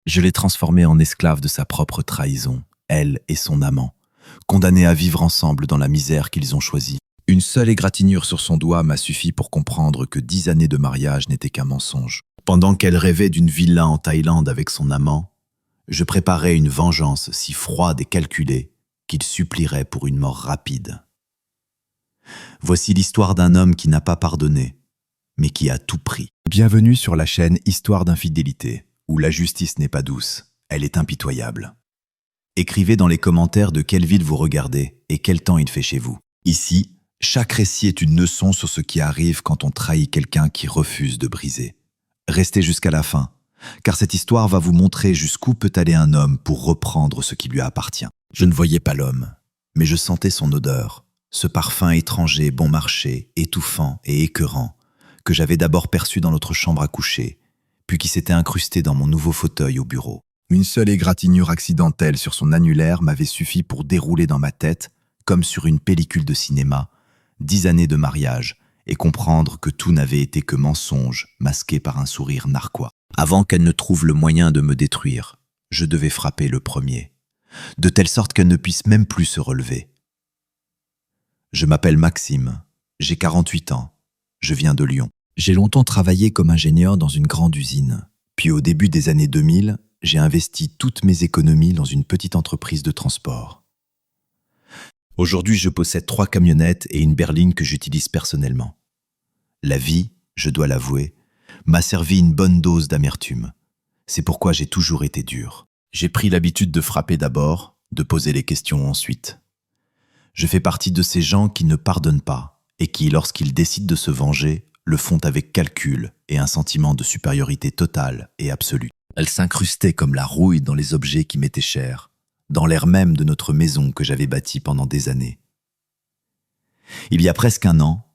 Je l'ai transformée en esclave de sa propre trahison, elle et son amant, condamnés à vivre ensemble dans la misère qu'ils ont choisie. Une seule égratignure sur son doigt m'a suffi pour comprendre que 10 années de mariage n'étaient qu'un mensonge. Pendant qu'elle rêvait d'une villa en Thaïlande avec son amant, je préparais une vengeance si froide et calculée qu'il supplierait pour une mort rapide. Voici l'histoire d'un homme qui n'a pas pardonné, mais qui a tout pris. Bienvenue sur la chaîne Histoire d'infidélité, où la justice n'est pas douce, elle est impitoyable. Écrivez dans les commentaires de quelle ville vous regardez et quel temps il fait chez vous. Ici, chaque récit est une leçon sur ce qui arrive quand on trahit quelqu'un qui refuse de briser. Restez jusqu'à la fin, car cette histoire va vous montrer jusqu'où peut aller un homme pour reprendre ce qui lui appartient. Je ne voyais pas l'homme, mais je sentais son odeur, ce parfum étranger bon marché, étouffant et écœurant, que j'avais d'abord perçu dans notre chambre à coucher, puis qui s'était incrusté dans mon nouveau fauteuil au bureau. Une seule égratignure accidentelle sur son annulaire m'avait suffi pour dérouler dans ma tête, comme sur une pellicule de cinéma, 10 années de mariage, et comprendre que tout n'avait été que mensonge, masqué par un sourire narquois. Avant qu'elle ne trouve le moyen de me détruire, je devais frapper le premier, de telle sorte qu'elle ne puisse même plus se relever. Je m'appelle Maxime, j'ai 48 ans, je viens de Lyon. J'ai longtemps travaillé comme ingénieur dans une grande usine, puis au début des années 2000, j'ai investi toutes mes économies dans une petite entreprise de transport. Aujourd'hui, je possède 3 camionnettes et une berline que j'utilise personnellement. La vie, je dois l'avouer, m'a servi une bonne dose d'amertume. C'est pourquoi j'ai toujours été dur. J'ai pris l'habitude de frapper d'abord, de poser les questions ensuite. Je fais partie de ces gens qui ne pardonnent pas et qui, lorsqu'ils décident de se venger, le font avec calcul et un sentiment de supériorité totale et absolue. Elle s'incrustait comme la rouille dans les objets qui m'étaient chers, dans l'air même de notre maison que j'avais bâtie pendant des années. Il y a presque un an,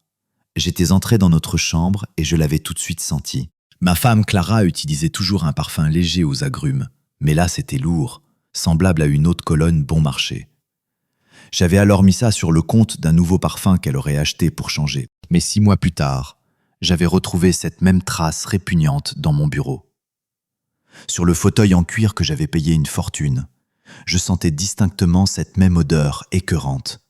j'étais entré dans notre chambre et je l'avais tout de suite senti. Ma femme Clara utilisait toujours un parfum léger aux agrumes, mais là c'était lourd, semblable à une eau de Cologne bon marché. J'avais alors mis ça sur le compte d'un nouveau parfum qu'elle aurait acheté pour changer. Mais 6 mois plus tard, j'avais retrouvé cette même trace répugnante dans mon bureau. Sur le fauteuil en cuir que j'avais payé une fortune, je sentais distinctement cette même odeur écœurante,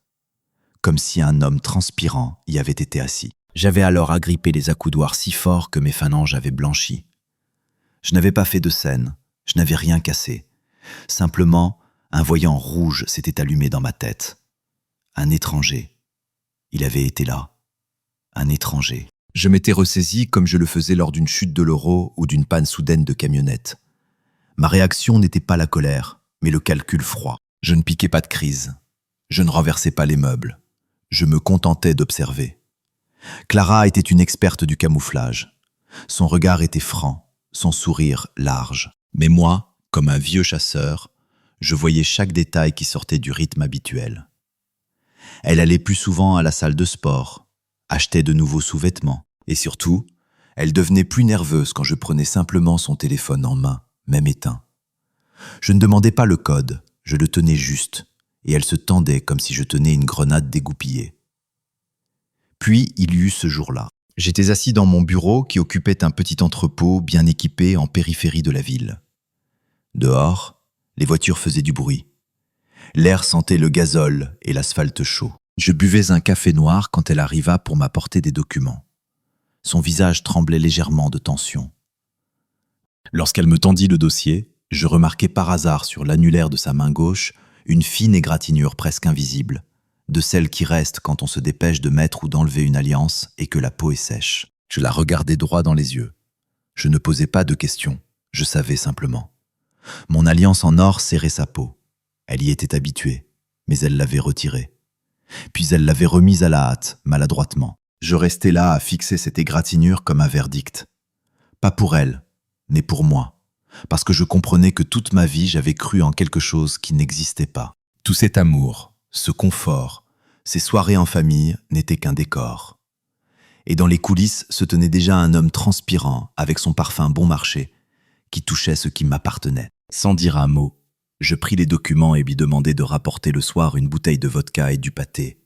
comme si un homme transpirant y avait été assis. J'avais alors agrippé les accoudoirs si fort que mes phalanges avaient blanchi. Je n'avais pas fait de scène, je n'avais rien cassé. Simplement, un voyant rouge s'était allumé dans ma tête. Un étranger. Il avait été là. Un étranger. Je m'étais ressaisi comme je le faisais lors d'une chute de l'euro ou d'une panne soudaine de camionnette. Ma réaction n'était pas la colère, mais le calcul froid. Je ne piquais pas de crise. Je ne renversais pas les meubles. Je me contentais d'observer. Clara était une experte du camouflage. Son regard était franc, son sourire large. Mais moi, comme un vieux chasseur, je voyais chaque détail qui sortait du rythme habituel. Elle allait plus souvent à la salle de sport, achetait de nouveaux sous-vêtements, et surtout, elle devenait plus nerveuse quand je prenais simplement son téléphone en main, même éteint. Je ne demandais pas le code, je le tenais juste, et elle se tendait comme si je tenais une grenade dégoupillée. Puis il y eut ce jour-là. J'étais assis dans mon bureau qui occupait un petit entrepôt bien équipé en périphérie de la ville. Dehors, les voitures faisaient du bruit. L'air sentait le gazole et l'asphalte chaud. Je buvais un café noir quand elle arriva pour m'apporter des documents. Son visage tremblait légèrement de tension. Lorsqu'elle me tendit le dossier, je remarquai par hasard sur l'annulaire de sa main gauche une fine égratignure presque invisible, de celles qui restent quand on se dépêche de mettre ou d'enlever une alliance et que la peau est sèche. Je la regardai droit dans les yeux. Je ne posais pas de questions, je savais simplement. Mon alliance en or serrait sa peau. Elle y était habituée, mais elle l'avait retirée. Puis elle l'avait remise à la hâte, maladroitement. Je restais là à fixer cette égratignure comme un verdict. Pas pour elle, mais pour moi, parce que je comprenais que toute ma vie j'avais cru en quelque chose qui n'existait pas. Tout cet amour, ce confort, ces soirées en famille n'étaient qu'un décor. Et dans les coulisses se tenait déjà un homme transpirant avec son parfum bon marché qui touchait ce qui m'appartenait. Sans dire un mot, je pris les documents et lui demandai de rapporter le soir une bouteille de vodka et du pâté.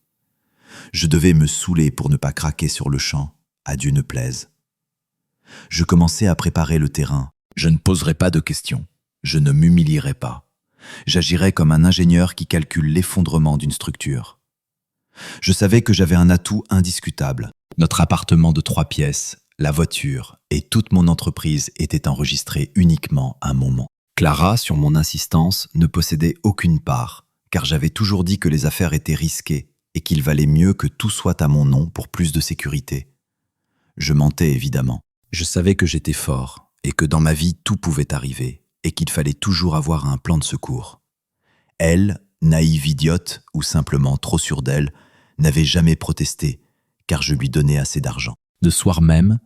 Je devais me saouler pour ne pas craquer sur le champ, à Dieu ne plaise. Je commençai à préparer le terrain. Je ne poserai pas de questions. Je ne m'humilierai pas. J'agirai comme un ingénieur qui calcule l'effondrement d'une structure. Je savais que j'avais un atout indiscutable. Notre appartement de 3 pièces, la voiture et toute mon entreprise étaient enregistrés uniquement à mon nom. Clara, sur mon insistance, ne possédait aucune part, car j'avais toujours dit que les affaires étaient risquées et qu'il valait mieux que tout soit à mon nom pour plus de sécurité. Je mentais évidemment. Je savais que j'étais fort et que dans ma vie tout pouvait arriver et qu'il fallait toujours avoir un plan de secours. Elle, naïve idiote ou simplement trop sûre d'elle, n'avait jamais protesté, car je lui donnais assez d'argent. Le soir même,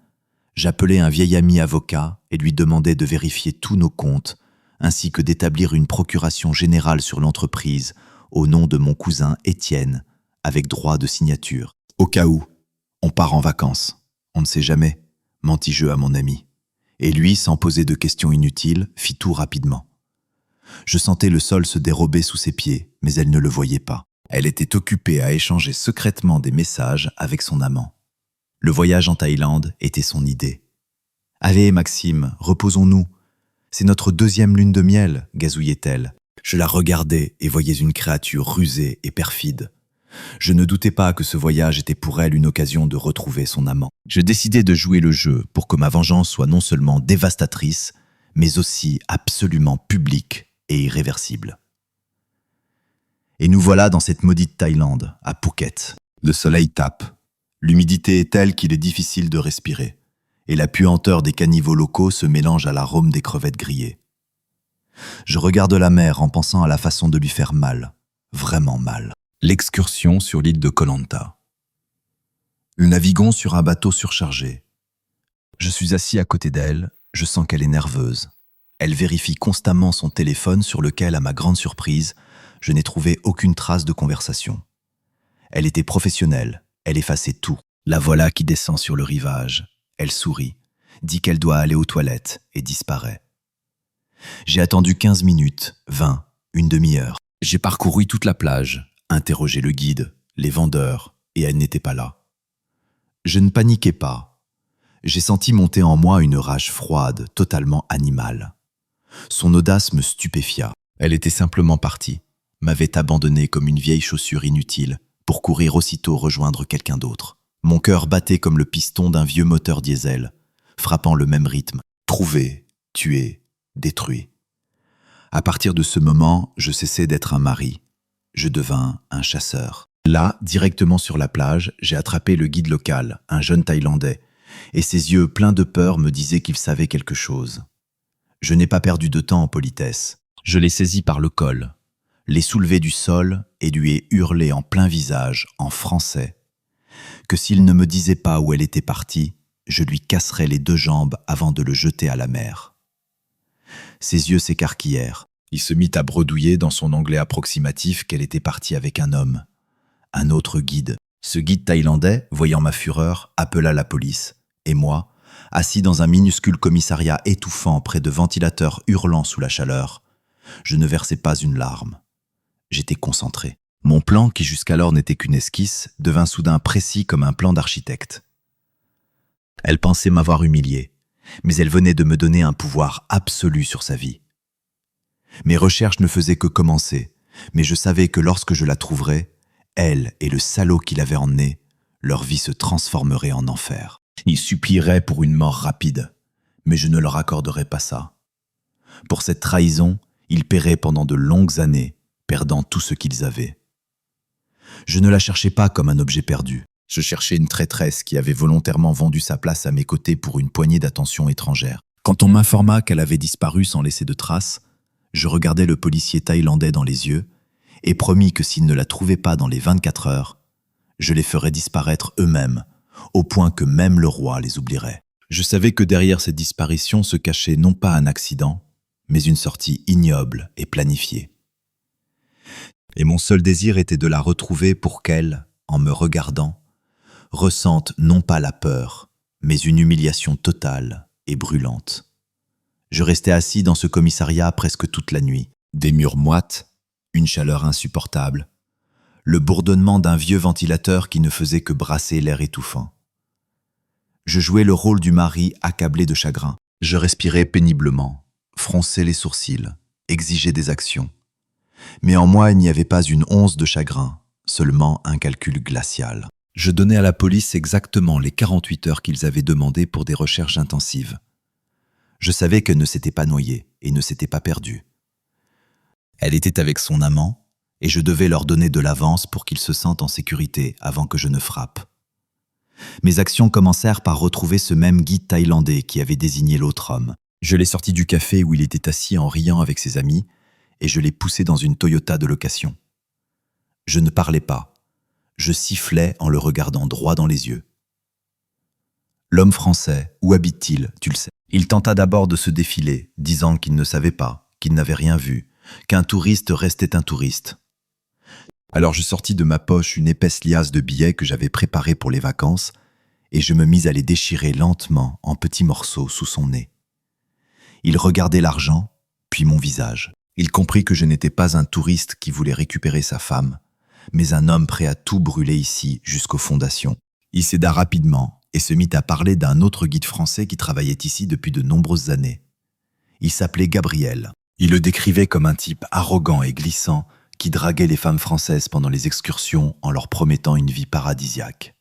j'appelai un vieil ami avocat et lui demandai de vérifier tous nos comptes, ainsi que d'établir une procuration générale sur l'entreprise au nom de mon cousin Étienne, avec droit de signature. Au cas où, on part en vacances. On ne sait jamais, mentis-je à mon ami. Et lui, sans poser de questions inutiles, fit tout rapidement. Je sentais le sol se dérober sous ses pieds, mais elle ne le voyait pas. Elle était occupée à échanger secrètement des messages avec son amant. Le voyage en Thaïlande était son idée. « Allez, Maxime, reposons-nous. C'est notre 2e lune de miel, gazouillait-elle. Je la regardais et voyais une créature rusée et perfide. Je ne doutais pas que ce voyage était pour elle une occasion de retrouver son amant. Je décidai de jouer le jeu pour que ma vengeance soit non seulement dévastatrice, mais aussi absolument publique et irréversible. Et nous voilà dans cette maudite Thaïlande, à Phuket. Le soleil tape. L'humidité est telle qu'il est difficile de respirer, et la puanteur des caniveaux locaux se mélange à l'arôme des crevettes grillées. Je regarde la mer en pensant à la façon de lui faire mal, vraiment mal. L'excursion sur l'île de Koh Lanta. Nous naviguons sur un bateau surchargé. Je suis assis à côté d'elle, je sens qu'elle est nerveuse. Elle vérifie constamment son téléphone sur lequel, à ma grande surprise, je n'ai trouvé aucune trace de conversation. Elle était professionnelle, elle effaçait tout. La voilà qui descend sur le rivage. Elle sourit, dit qu'elle doit aller aux toilettes et disparaît. J'ai attendu 15 minutes, 20, une demi-heure. J'ai parcouru toute la plage, interrogé le guide, les vendeurs, et elle n'était pas là. Je ne paniquais pas. J'ai senti monter en moi une rage froide, totalement animale. Son audace me stupéfia. Elle était simplement partie, m'avait abandonné comme une vieille chaussure inutile, pour courir aussitôt rejoindre quelqu'un d'autre. Mon cœur battait comme le piston d'un vieux moteur diesel, frappant le même rythme. Trouvé, tué, détruit. À partir de ce moment, je cessai d'être un mari. Je devins un chasseur. Là, directement sur la plage, j'ai attrapé le guide local, un jeune Thaïlandais, et ses yeux pleins de peur me disaient qu'il savait quelque chose. Je n'ai pas perdu de temps en politesse. Je l'ai saisi par le col, l'ai soulevé du sol et lui ai hurlé en plein visage, en français, que s'il ne me disait pas où elle était partie, je lui casserais les 2 jambes avant de le jeter à la mer. Ses yeux s'écarquillèrent. Il se mit à bredouiller dans son anglais approximatif qu'elle était partie avec un homme, un autre guide. Ce guide thaïlandais, voyant ma fureur, appela la police, et moi, assis dans un minuscule commissariat étouffant près de ventilateurs hurlant sous la chaleur, je ne versais pas une larme. J'étais concentré. Mon plan, qui jusqu'alors n'était qu'une esquisse, devint soudain précis comme un plan d'architecte. Elle pensait m'avoir humilié, mais elle venait de me donner un pouvoir absolu sur sa vie. Mes recherches ne faisaient que commencer, mais je savais que lorsque je la trouverais, elle et le salaud qui l'avait emmenée, leur vie se transformerait en enfer. Ils supplieraient pour une mort rapide, mais je ne leur accorderais pas ça. Pour cette trahison, ils paieraient pendant de longues années, perdant tout ce qu'ils avaient. Je ne la cherchais pas comme un objet perdu. Je cherchais une traîtresse qui avait volontairement vendu sa place à mes côtés pour une poignée d'attention étrangère. Quand on m'informa qu'elle avait disparu sans laisser de traces, je regardai le policier thaïlandais dans les yeux et promis que s'il ne la trouvait pas dans les 24 heures, je les ferais disparaître eux-mêmes, au point que même le roi les oublierait. Je savais que derrière cette disparition se cachait non pas un accident, mais une sortie ignoble et planifiée. Et mon seul désir était de la retrouver pour qu'elle, en me regardant, ressente non pas la peur, mais une humiliation totale et brûlante. Je restais assis dans ce commissariat presque toute la nuit. Des murs moites, une chaleur insupportable, le bourdonnement d'un vieux ventilateur qui ne faisait que brasser l'air étouffant. Je jouais le rôle du mari accablé de chagrin. Je respirais péniblement, fronçait les sourcils, exigeait des actions. Mais en moi, il n'y avait pas une once de chagrin, seulement un calcul glacial. Je donnais à la police exactement les 48 heures qu'ils avaient demandées pour des recherches intensives. Je savais qu'elle ne s'était pas noyée et ne s'était pas perdue. Elle était avec son amant, et je devais leur donner de l'avance pour qu'ils se sentent en sécurité avant que je ne frappe. Mes actions commencèrent par retrouver ce même guide thaïlandais qui avait désigné l'autre homme. Je l'ai sorti du café où il était assis en riant avec ses amis, et je l'ai poussé dans une Toyota de location. Je ne parlais pas. Je sifflais en le regardant droit dans les yeux. L'homme français, où habite-t-il, tu le sais? Il tenta d'abord de se défiler, disant qu'il ne savait pas, qu'il n'avait rien vu, qu'un touriste restait un touriste. Alors je sortis de ma poche une épaisse liasse de billets que j'avais préparés pour les vacances, et je me mis à les déchirer lentement en petits morceaux sous son nez. Il regardait l'argent, puis mon visage. Il comprit que je n'étais pas un touriste qui voulait récupérer sa femme, mais un homme prêt à tout brûler ici jusqu'aux fondations. Il céda rapidement et se mit à parler d'un autre guide français qui travaillait ici depuis de nombreuses années. Il s'appelait Gabriel. Il le décrivait comme un type arrogant et glissant qui draguait les femmes françaises pendant les excursions en leur promettant une vie paradisiaque.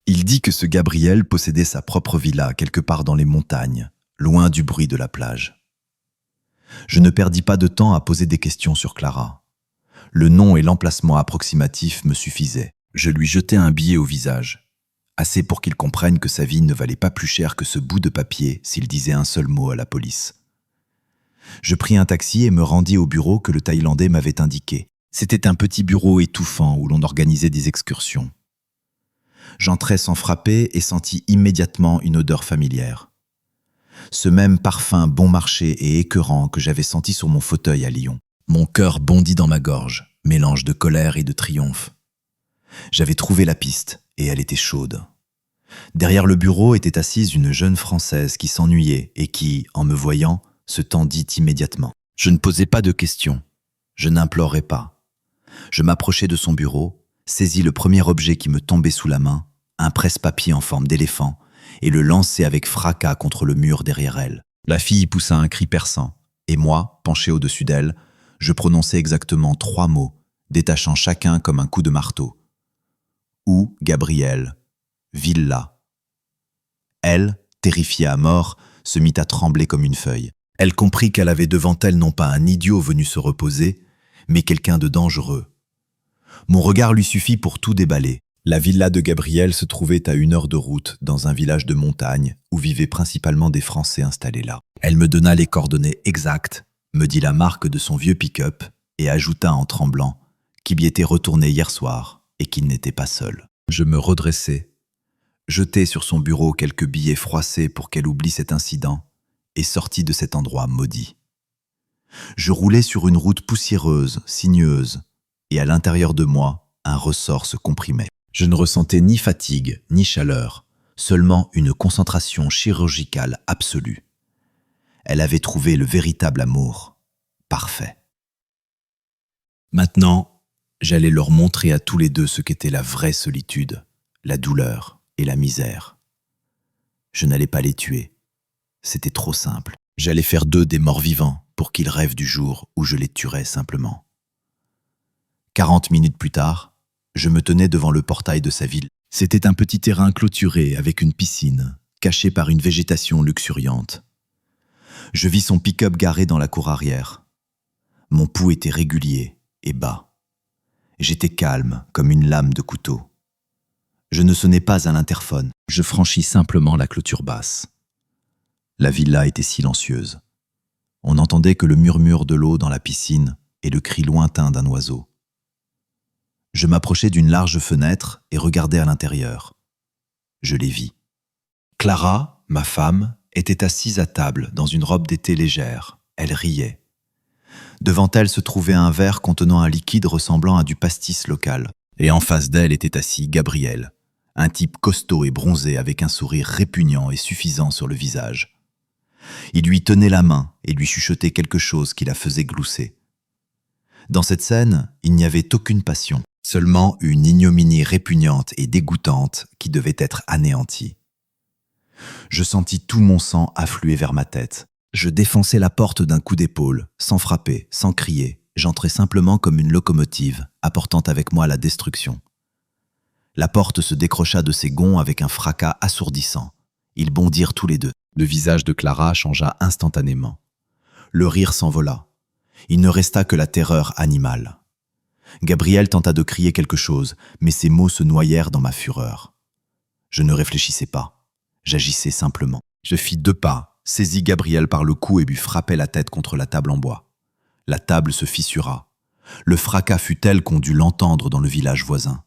Il dit que ce Gabriel possédait sa propre villa quelque part dans les montagnes, loin du bruit de la plage. Je ne perdis pas de temps à poser des questions sur Clara. Le nom et l'emplacement approximatif me suffisaient. Je lui jetai un billet au visage, assez pour qu'il comprenne que sa vie ne valait pas plus cher que ce bout de papier s'il disait un seul mot à la police. Je pris un taxi et me rendis au bureau que le Thaïlandais m'avait indiqué. C'était un petit bureau étouffant où l'on organisait des excursions. J'entrai sans frapper et sentis immédiatement une odeur familière. Ce même parfum bon marché et écœurant que j'avais senti sur mon fauteuil à Lyon. Mon cœur bondit dans ma gorge, mélange de colère et de triomphe. J'avais trouvé la piste et elle était chaude. Derrière le bureau était assise une jeune Française qui s'ennuyait et qui, en me voyant, se tendit immédiatement. Je ne posais pas de questions. Je n'implorais pas. Je m'approchai de son bureau, saisis le premier objet qui me tombait sous la main, un presse-papier en forme d'éléphant, et le lançai avec fracas contre le mur derrière elle. La fille poussa un cri perçant, et moi, penché au-dessus d'elle, je prononçai exactement 3 mots, détachant chacun comme un coup de marteau. Où, Gabriel, villa. Elle, terrifiée à mort, se mit à trembler comme une feuille. Elle comprit qu'elle avait devant elle non pas un idiot venu se reposer, mais quelqu'un de dangereux. Mon regard lui suffit pour tout déballer. La villa de Gabriel se trouvait à 1 heure de route dans un village de montagne où vivaient principalement des Français installés là. Elle me donna les coordonnées exactes, me dit la marque de son vieux pick-up et ajouta en tremblant qu'il y était retourné hier soir et qu'il n'était pas seul. Je me redressai, jetai sur son bureau quelques billets froissés pour qu'elle oublie cet incident et sortis de cet endroit maudit. Je roulais sur une route poussiéreuse, sinueuse, et à l'intérieur de moi, un ressort se comprimait. Je ne ressentais ni fatigue, ni chaleur, seulement une concentration chirurgicale absolue. Elle avait trouvé le véritable amour, parfait. Maintenant, j'allais leur montrer à tous les deux ce qu'était la vraie solitude, la douleur et la misère. Je n'allais pas les tuer. C'était trop simple. J'allais faire d'eux des morts vivants pour qu'ils rêvent du jour où je les tuerais simplement. 40 minutes plus tard, je me tenais devant le portail de sa ville. C'était un petit terrain clôturé avec une piscine, caché par une végétation luxuriante. Je vis son pick-up garé dans la cour arrière. Mon pouls était régulier et bas. J'étais calme comme une lame de couteau. Je ne sonnais pas à l'interphone, je franchis simplement la clôture basse. La villa était silencieuse. On n'entendait que le murmure de l'eau dans la piscine et le cri lointain d'un oiseau. Je m'approchai d'une large fenêtre et regardai à l'intérieur. Je les vis. Clara, ma femme, était assise à table dans une robe d'été légère. Elle riait. Devant elle se trouvait un verre contenant un liquide ressemblant à du pastis local. Et en face d'elle était assis Gabriel, un type costaud et bronzé avec un sourire répugnant et suffisant sur le visage. Il lui tenait la main et lui chuchotait quelque chose qui la faisait glousser. Dans cette scène, il n'y avait aucune passion, seulement une ignominie répugnante et dégoûtante qui devait être anéantie. Je sentis tout mon sang affluer vers ma tête. Je défonçai la porte d'un coup d'épaule, sans frapper, sans crier. J'entrais simplement comme une locomotive, apportant avec moi la destruction. La porte se décrocha de ses gonds avec un fracas assourdissant. Ils bondirent tous les deux. Le visage de Clara changea instantanément. Le rire s'envola. Il ne resta que la terreur animale. Gabriel tenta de crier quelque chose, mais ses mots se noyèrent dans ma fureur. Je ne réfléchissais pas. J'agissais simplement. Je fis 2 pas, saisis Gabriel par le cou et lui frappai la tête contre la table en bois. La table se fissura. Le fracas fut tel qu'on dut l'entendre dans le village voisin.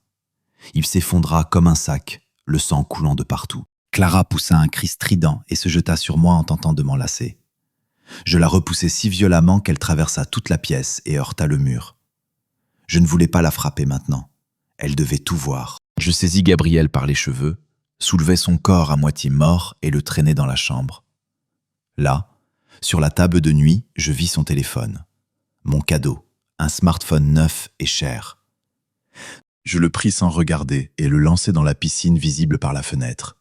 Il s'effondra comme un sac, le sang coulant de partout. Clara poussa un cri strident et se jeta sur moi en tentant de m'enlacer. Je la repoussai si violemment qu'elle traversa toute la pièce et heurta le mur. Je ne voulais pas la frapper maintenant. Elle devait tout voir. Je saisis Gabriel par les cheveux, soulevai son corps à moitié mort et le traînai dans la chambre. Là, sur la table de nuit, je vis son téléphone. Mon cadeau, un smartphone neuf et cher. Je le pris sans regarder et le lançai dans la piscine visible par la fenêtre.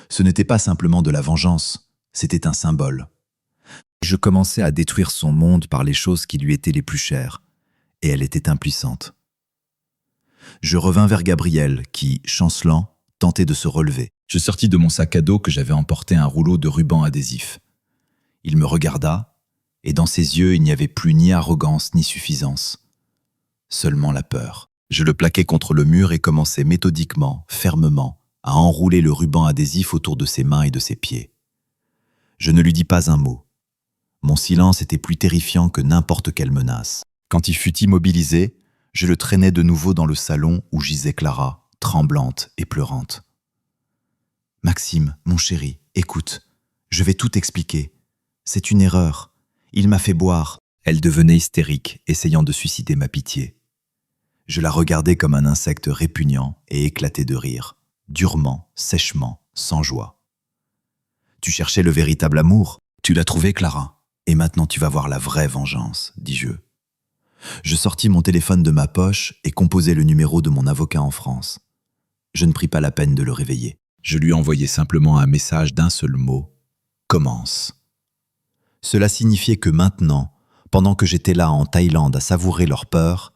Ce n'était pas simplement de la vengeance, c'était un symbole. Je commençais à détruire son monde par les choses qui lui étaient les plus chères, et elle était impuissante. Je revins vers Gabriel qui, chancelant, tentait de se relever. Je sortis de mon sac à dos que j'avais emporté un rouleau de ruban adhésif. Il me regarda, et dans ses yeux il n'y avait plus ni arrogance ni suffisance, seulement la peur. Je le plaquai contre le mur et commençai méthodiquement, fermement, à enrouler le ruban adhésif autour de ses mains et de ses pieds. Je ne lui dis pas un mot. Mon silence était plus terrifiant que n'importe quelle menace. Quand il fut immobilisé, je le traînai de nouveau dans le salon où gisait Clara, tremblante et pleurante. « Maxime, mon chéri, écoute, je vais tout expliquer. C'est une erreur. Il m'a fait boire. » Elle devenait hystérique, essayant de susciter ma pitié. Je la regardais comme un insecte répugnant et éclatai de rire, durement, sèchement, sans joie. « Tu cherchais le véritable amour. Tu l'as trouvé, Clara. Et maintenant tu vas voir la vraie vengeance, dis-je. Je sortis mon téléphone de ma poche et composai le numéro de mon avocat en France. Je ne pris pas la peine de le réveiller. Je lui envoyai simplement un message d'un seul mot. « Commence ». Cela signifiait que maintenant, pendant que j'étais là en Thaïlande à savourer leur peur,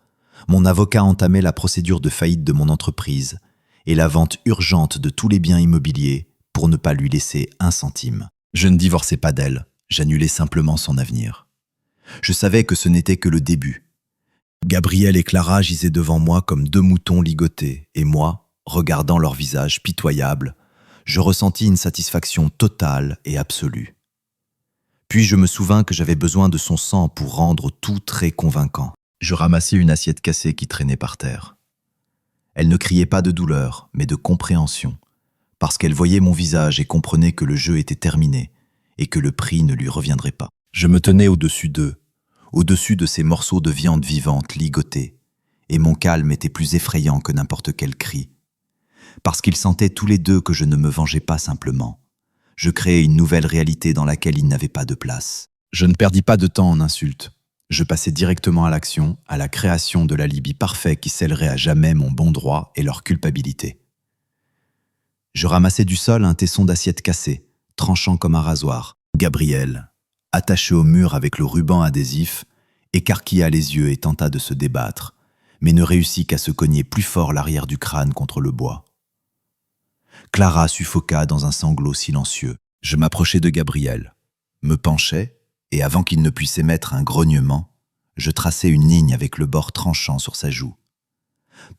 mon avocat entamait la procédure de faillite de mon entreprise et la vente urgente de tous les biens immobiliers pour ne pas lui laisser un centime. Je ne divorçais pas d'elle, j'annulais simplement son avenir. Je savais que ce n'était que le début. Gabriel et Clara gisaient devant moi comme 2 moutons ligotés, et moi, regardant leur visage pitoyable, je ressentis une satisfaction totale et absolue. Puis je me souvins que j'avais besoin de son sang pour rendre tout très convaincant. Je ramassai une assiette cassée qui traînait par terre. Elle ne criait pas de douleur, mais de compréhension, parce qu'elle voyait mon visage et comprenait que le jeu était terminé et que le prix ne lui reviendrait pas. Je me tenais au-dessus d'eux, au-dessus de ces morceaux de viande vivante ligotés, et mon calme était plus effrayant que n'importe quel cri. Parce qu'ils sentaient tous les deux que je ne me vengeais pas simplement. Je créais une nouvelle réalité dans laquelle ils n'avaient pas de place. Je ne perdis pas de temps en insultes. Je passai directement à l'action, à la création de l'alibi parfait qui scellerait à jamais mon bon droit et leur culpabilité. Je ramassai du sol un tesson d'assiette cassée, tranchant comme un rasoir. Gabriel, attaché au mur avec le ruban adhésif, écarquilla les yeux et tenta de se débattre, mais ne réussit qu'à se cogner plus fort l'arrière du crâne contre le bois. Clara suffoqua dans un sanglot silencieux. Je m'approchai de Gabriel, me penchai, et avant qu'il ne puisse émettre un grognement, je traçai une ligne avec le bord tranchant sur sa joue.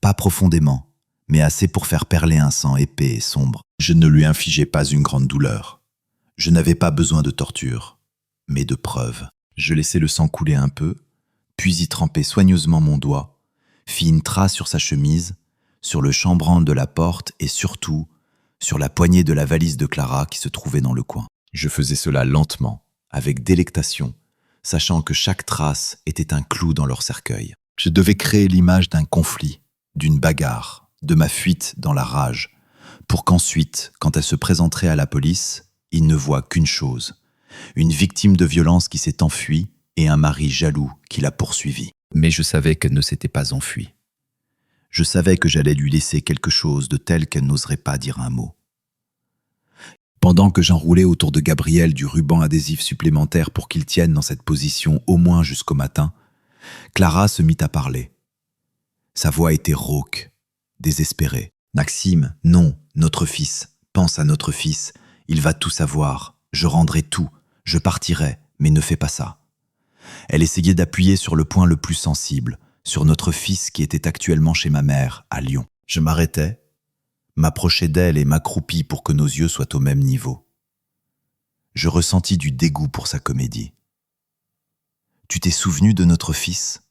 Pas profondément, mais assez pour faire perler un sang épais et sombre. Je ne lui infligeai pas une grande douleur. Je n'avais pas besoin de torture, mais de preuves. Je laissai le sang couler un peu, puis y trempai soigneusement mon doigt, fis une trace sur sa chemise, sur le chambranle de la porte et surtout sur la poignée de la valise de Clara qui se trouvait dans le coin. Je faisais cela lentement, avec délectation, sachant que chaque trace était un clou dans leur cercueil. Je devais créer l'image d'un conflit, d'une bagarre, de ma fuite dans la rage, pour qu'ensuite, quand elle se présenterait à la police, ils ne voient qu'une chose, une victime de violence qui s'est enfuie et un mari jaloux qui l'a poursuivie. Mais je savais qu'elle ne s'était pas enfuie. Je savais que j'allais lui laisser quelque chose de tel qu'elle n'oserait pas dire un mot. Pendant que j'enroulais autour de Gabriel du ruban adhésif supplémentaire pour qu'il tienne dans cette position au moins jusqu'au matin, Clara se mit à parler. Sa voix était rauque, désespérée. « Maxime, non, notre fils, pense à notre fils, il va tout savoir, je rendrai tout, je partirai, mais ne fais pas ça. » Elle essayait d'appuyer sur le point le plus sensible, sur notre fils qui était actuellement chez ma mère, à Lyon. Je m'arrêtais, m'approchais d'elle et m'accroupis pour que nos yeux soient au même niveau. Je ressentis du dégoût pour sa comédie. « Tu t'es souvenu de notre fils ?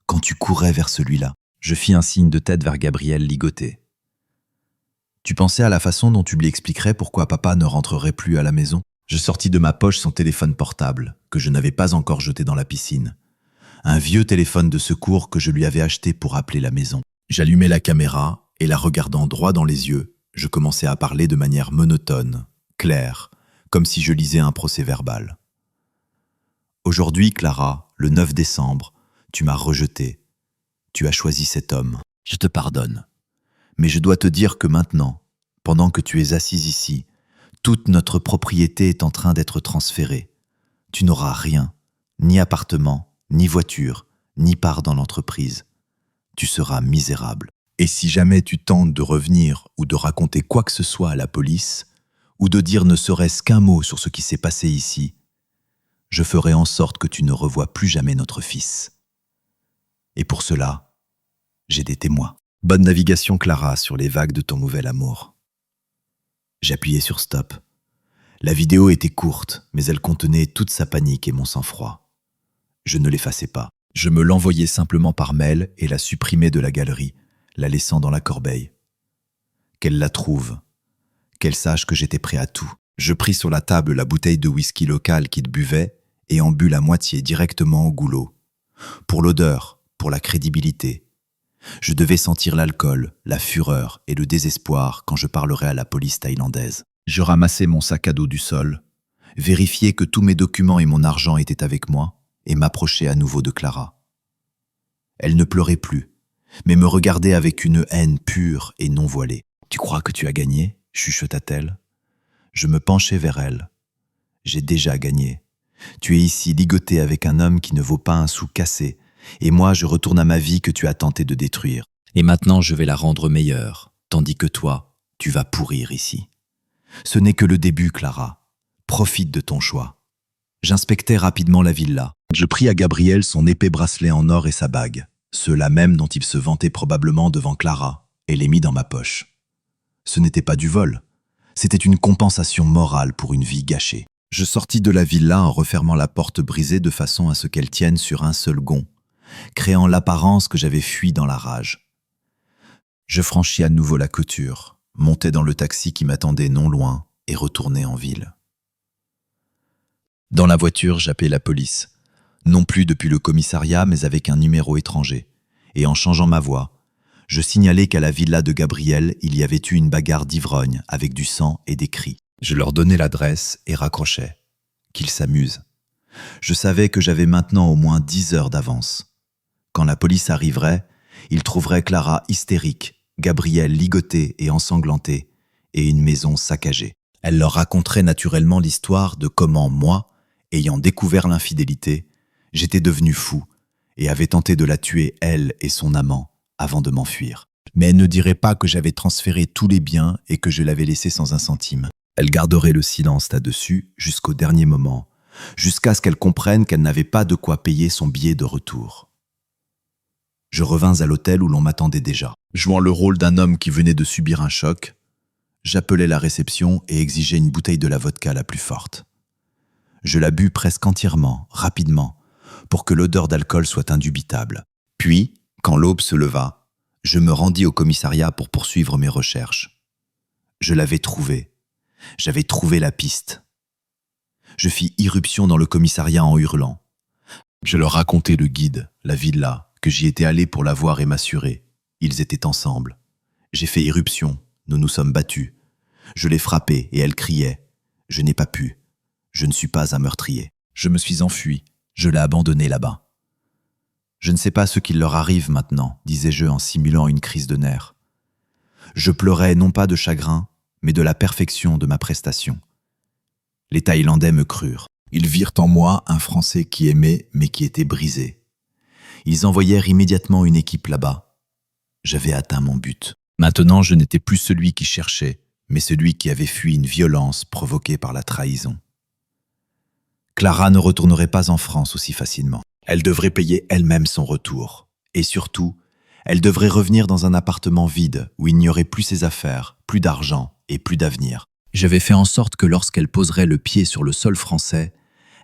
Quand tu courais vers celui-là ?» Je fis un signe de tête vers Gabriel ligoté. « Tu pensais à la façon dont tu lui expliquerais pourquoi papa ne rentrerait plus à la maison ?» Je sortis de ma poche son téléphone portable, que je n'avais pas encore jeté dans la piscine. Un vieux téléphone de secours que je lui avais acheté pour appeler la maison. J'allumai la caméra et la regardant droit dans les yeux, je commençais à parler de manière monotone, claire, comme si je lisais un procès-verbal. « Aujourd'hui, Clara, le 9 décembre, tu m'as rejeté. Tu as choisi cet homme. Je te pardonne. Mais je dois te dire que maintenant, pendant que tu es assise ici, toute notre propriété est en train d'être transférée. Tu n'auras rien, ni appartement, ni voiture, ni part dans l'entreprise. Tu seras misérable. Et si jamais tu tentes de revenir ou de raconter quoi que ce soit à la police, ou de dire ne serait-ce qu'un mot sur ce qui s'est passé ici, je ferai en sorte que tu ne revoies plus jamais notre fils. Et pour cela, j'ai des témoins. Bonne navigation, Clara, sur les vagues de ton nouvel amour. » J'appuyai sur stop. La vidéo était courte, mais elle contenait toute sa panique et mon sang-froid. Je ne l'effaçais pas. Je me l'envoyais simplement par mail et la supprimais de la galerie, la laissant dans la corbeille. Qu'elle la trouve, qu'elle sache que j'étais prêt à tout. Je pris sur la table la bouteille de whisky local qu'il buvait et en bus la moitié directement au goulot. Pour l'odeur, pour la crédibilité. Je devais sentir l'alcool, la fureur et le désespoir quand je parlerais à la police thaïlandaise. Je ramassai mon sac à dos du sol, vérifiai que tous mes documents et mon argent étaient avec moi et m'approchai à nouveau de Clara. Elle ne pleurait plus, mais me regardait avec une haine pure et non voilée. « Tu crois que tu as gagné ?» chuchota-t-elle. Je me penchai vers elle. « J'ai déjà gagné. Tu es ici ligoté avec un homme qui ne vaut pas un sou cassé, et moi je retourne à ma vie que tu as tenté de détruire. Et maintenant je vais la rendre meilleure, tandis que toi, tu vas pourrir ici. Ce n'est que le début, Clara. Profite de ton choix. » J'inspectai rapidement la villa. Je pris à Gabriel son épais bracelet en or et sa bague, ceux-là même dont il se vantait probablement devant Clara, et les mis dans ma poche. Ce n'était pas du vol, c'était une compensation morale pour une vie gâchée. Je sortis de la villa en refermant la porte brisée de façon à ce qu'elle tienne sur un seul gond, créant l'apparence que j'avais fui dans la rage. Je franchis à nouveau la clôture, montai dans le taxi qui m'attendait non loin et retournai en ville. Dans la voiture, j'appelai la police, non plus depuis le commissariat mais avec un numéro étranger, et en changeant ma voix, je signalai qu'à la villa de Gabriel, il y avait eu une bagarre d'ivrogne avec du sang et des cris. Je leur donnai l'adresse et raccrochai. Qu'ils s'amusent. Je savais que j'avais maintenant au moins 10 heures d'avance. Quand la police arriverait, ils trouveraient Clara hystérique, Gabriel ligoté et ensanglanté, et une maison saccagée. Elle leur raconterait naturellement l'histoire de comment moi, ayant découvert l'infidélité, j'étais devenu fou et avais tenté de la tuer, elle et son amant, avant de m'enfuir. Mais elle ne dirait pas que j'avais transféré tous les biens et que je l'avais laissé sans un centime. Elle garderait le silence là-dessus jusqu'au dernier moment, jusqu'à ce qu'elle comprenne qu'elle n'avait pas de quoi payer son billet de retour. Je revins à l'hôtel où l'on m'attendait déjà. Jouant le rôle d'un homme qui venait de subir un choc, j'appelai la réception et exigeai une bouteille de la vodka la plus forte. Je la bus presque entièrement, rapidement, pour que l'odeur d'alcool soit indubitable. Puis, quand l'aube se leva, je me rendis au commissariat pour poursuivre mes recherches. Je l'avais trouvé. J'avais trouvé la piste. Je fis irruption dans le commissariat en hurlant. Je leur racontai le guide, la villa, que j'y étais allé pour la voir et m'assurer. Ils étaient ensemble. J'ai fait irruption, nous nous sommes battus. Je l'ai frappée et elle criait. Je n'ai pas pu. Je ne suis pas un meurtrier. Je me suis enfui. Je l'ai abandonné là-bas. Je ne sais pas ce qu'il leur arrive maintenant, disais-je en simulant une crise de nerfs. Je pleurais non pas de chagrin, mais de la perfection de ma prestation. Les Thaïlandais me crurent. Ils virent en moi un Français qui aimait, mais qui était brisé. Ils envoyèrent immédiatement une équipe là-bas. J'avais atteint mon but. Maintenant, je n'étais plus celui qui cherchait, mais celui qui avait fui une violence provoquée par la trahison. Clara ne retournerait pas en France aussi facilement. Elle devrait payer elle-même son retour. Et surtout, elle devrait revenir dans un appartement vide où il n'y aurait plus ses affaires, plus d'argent et plus d'avenir. J'avais fait en sorte que lorsqu'elle poserait le pied sur le sol français,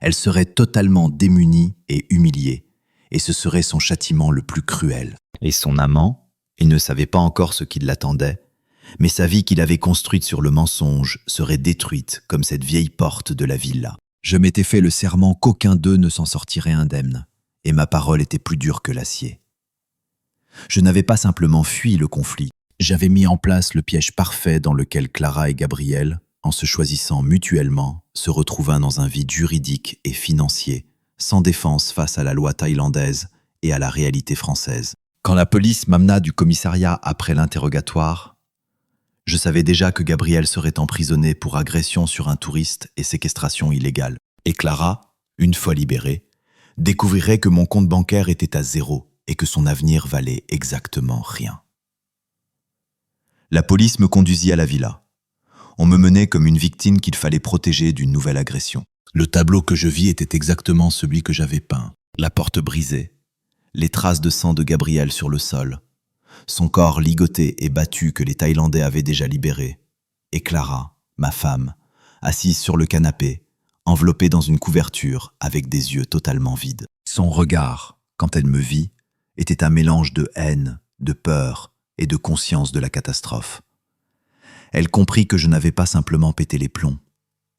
elle serait totalement démunie et humiliée, et ce serait son châtiment le plus cruel. Et son amant, il ne savait pas encore ce qui l'attendait, mais sa vie qu'il avait construite sur le mensonge serait détruite comme cette vieille porte de la villa. Je m'étais fait le serment qu'aucun d'eux ne s'en sortirait indemne, et ma parole était plus dure que l'acier. Je n'avais pas simplement fui le conflit, j'avais mis en place le piège parfait dans lequel Clara et Gabriel, en se choisissant mutuellement, se retrouvaient dans un vide juridique et financier, sans défense face à la loi thaïlandaise et à la réalité française. Quand la police m'amena du commissariat après l'interrogatoire, je savais déjà que Gabriel serait emprisonné pour agression sur un touriste et séquestration illégale. Et Clara, une fois libérée, découvrirait que mon compte bancaire était à zéro et que son avenir valait exactement rien. La police me conduisit à la villa. On me menait comme une victime qu'il fallait protéger d'une nouvelle agression. Le tableau que je vis était exactement celui que j'avais peint. La porte brisée, les traces de sang de Gabriel sur le sol, son corps ligoté et battu que les Thaïlandais avaient déjà libéré, et Clara, ma femme, assise sur le canapé, enveloppée dans une couverture avec des yeux totalement vides. Son regard, quand elle me vit, était un mélange de haine, de peur et de conscience de la catastrophe. Elle comprit que je n'avais pas simplement pété les plombs,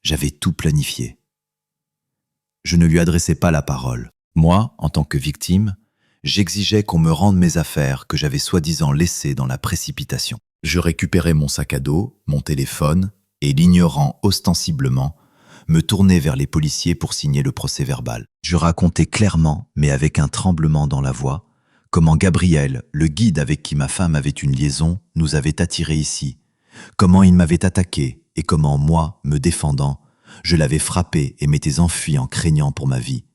j'avais tout planifié. Je ne lui adressais pas la parole. Moi, en tant que victime, j'exigeais qu'on me rende mes affaires que j'avais soi-disant laissées dans la précipitation. Je récupérais mon sac à dos, mon téléphone, et l'ignorant ostensiblement, me tournais vers les policiers pour signer le procès-verbal. Je racontais clairement, mais avec un tremblement dans la voix, comment Gabriel, le guide avec qui ma femme avait une liaison, nous avait attirés ici, comment il m'avait attaqué et comment moi, me défendant, je l'avais frappé et m'étais enfui en craignant pour ma vie.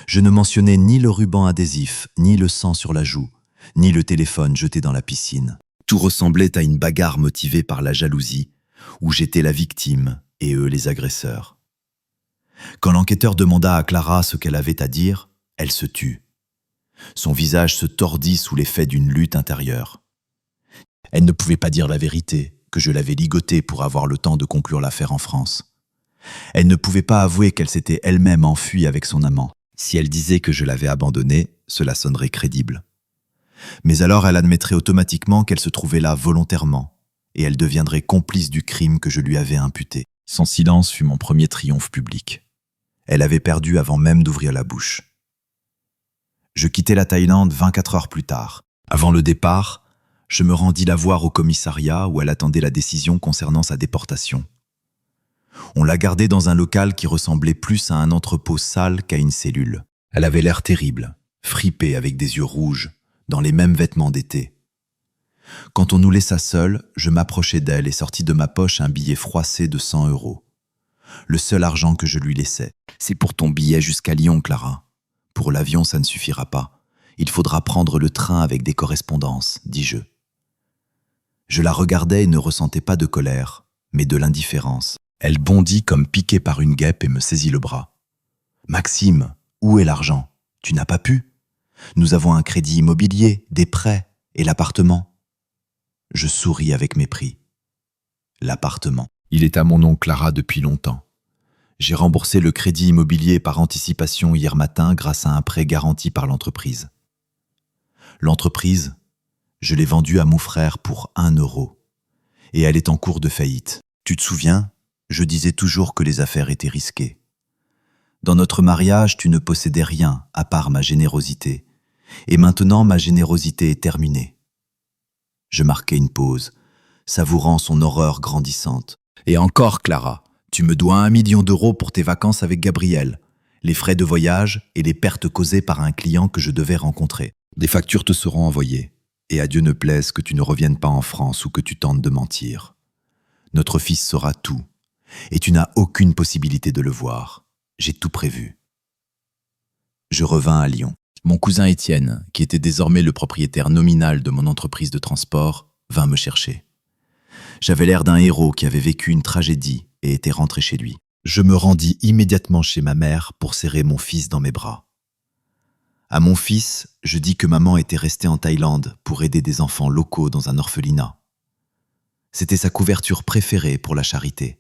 Je ne mentionnais ni le ruban adhésif, ni le sang sur la joue, ni le téléphone jeté dans la piscine. Tout ressemblait à une bagarre motivée par la jalousie, où j'étais la victime et eux les agresseurs. Quand l'enquêteur demanda à Clara ce qu'elle avait à dire, elle se tut. Son visage se tordit sous l'effet d'une lutte intérieure. Elle ne pouvait pas dire la vérité, que je l'avais ligotée pour avoir le temps de conclure l'affaire en France. Elle ne pouvait pas avouer qu'elle s'était elle-même enfuie avec son amant. Si elle disait que je l'avais abandonnée, cela sonnerait crédible. Mais alors elle admettrait automatiquement qu'elle se trouvait là volontairement, et elle deviendrait complice du crime que je lui avais imputé. Son silence fut mon premier triomphe public. Elle avait perdu avant même d'ouvrir la bouche. Je quittai la Thaïlande 24 heures plus tard. Avant le départ, je me rendis la voir au commissariat où elle attendait la décision concernant sa déportation. On la gardait dans un local qui ressemblait plus à un entrepôt sale qu'à une cellule. Elle avait l'air terrible, fripée avec des yeux rouges, dans les mêmes vêtements d'été. Quand on nous laissa seuls, je m'approchai d'elle et sortis de ma poche un billet froissé de 100 €. Le seul argent que je lui laissais. « C'est pour ton billet jusqu'à Lyon, Clara. Pour l'avion, ça ne suffira pas. Il faudra prendre le train avec des correspondances, dis-je. » Je la regardais et ne ressentais pas de colère, mais de l'indifférence. Elle bondit comme piquée par une guêpe et me saisit le bras. « Maxime, où est l'argent? Tu n'as pas pu? Nous avons un crédit immobilier, des prêts et l'appartement. » Je souris avec mépris. L'appartement. Il est à mon nom, Clara, depuis longtemps. J'ai remboursé le crédit immobilier par anticipation hier matin grâce à un prêt garanti par l'entreprise. L'entreprise, je l'ai vendue à mon frère pour 1 € et elle est en cours de faillite. Tu te souviens? Je disais toujours que les affaires étaient risquées. Dans notre mariage, tu ne possédais rien à part ma générosité. Et maintenant, ma générosité est terminée. Je marquai une pause, savourant son horreur grandissante. Et encore, Clara, tu me dois 1 million d'euros pour tes vacances avec Gabriel, les frais de voyage et les pertes causées par un client que je devais rencontrer. Des factures te seront envoyées. Et à Dieu ne plaise que tu ne reviennes pas en France ou que tu tentes de mentir. Notre fils saura tout, et tu n'as aucune possibilité de le voir. J'ai tout prévu. » Je revins à Lyon. Mon cousin Étienne, qui était désormais le propriétaire nominal de mon entreprise de transport, vint me chercher. J'avais l'air d'un héros qui avait vécu une tragédie et était rentré chez lui. Je me rendis immédiatement chez ma mère pour serrer mon fils dans mes bras. À mon fils, je dis que maman était restée en Thaïlande pour aider des enfants locaux dans un orphelinat. C'était sa couverture préférée pour la charité.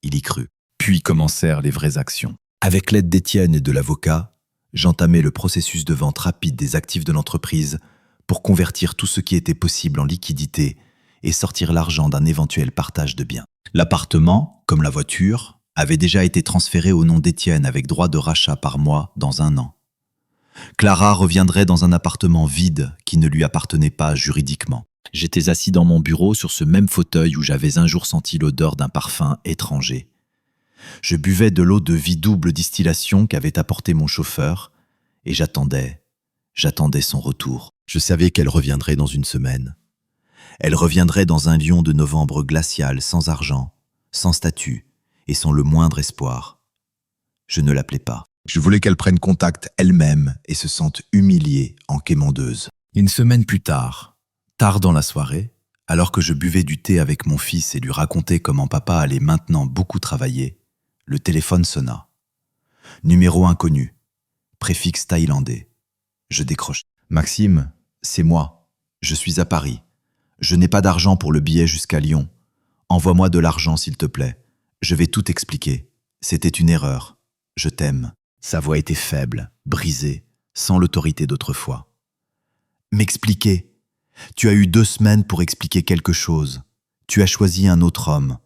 Il y crut. Puis commencèrent les vraies actions. Avec l'aide d'Étienne et de l'avocat, j'entamai le processus de vente rapide des actifs de l'entreprise pour convertir tout ce qui était possible en liquidité et sortir l'argent d'un éventuel partage de biens. L'appartement, comme la voiture, avait déjà été transféré au nom d'Étienne avec droit de rachat par mois dans 1 an. Clara reviendrait dans un appartement vide qui ne lui appartenait pas juridiquement. J'étais assis dans mon bureau sur ce même fauteuil où j'avais un jour senti l'odeur d'un parfum étranger. Je buvais de l'eau de vie double distillation qu'avait apporté mon chauffeur et j'attendais son retour. Je savais qu'elle reviendrait dans 1 semaine. Elle reviendrait dans un Lyon de novembre glacial, sans argent, sans statut et sans le moindre espoir. Je ne l'appelais pas. Je voulais qu'elle prenne contact elle-même et se sente humiliée en quémandeuse. 1 semaine plus tard, tard dans la soirée, alors que je buvais du thé avec mon fils et lui racontais comment papa allait maintenant beaucoup travailler, le téléphone sonna. Numéro inconnu, préfixe thaïlandais. Je décroche. « Maxime, c'est moi. Je suis à Paris. Je n'ai pas d'argent pour le billet jusqu'à Lyon. Envoie-moi de l'argent, s'il te plaît. Je vais tout expliquer. C'était une erreur. Je t'aime. » Sa voix était faible, brisée, sans l'autorité d'autrefois. « M'expliquer. Tu as eu 2 semaines pour expliquer quelque chose. Tu as choisi un autre homme.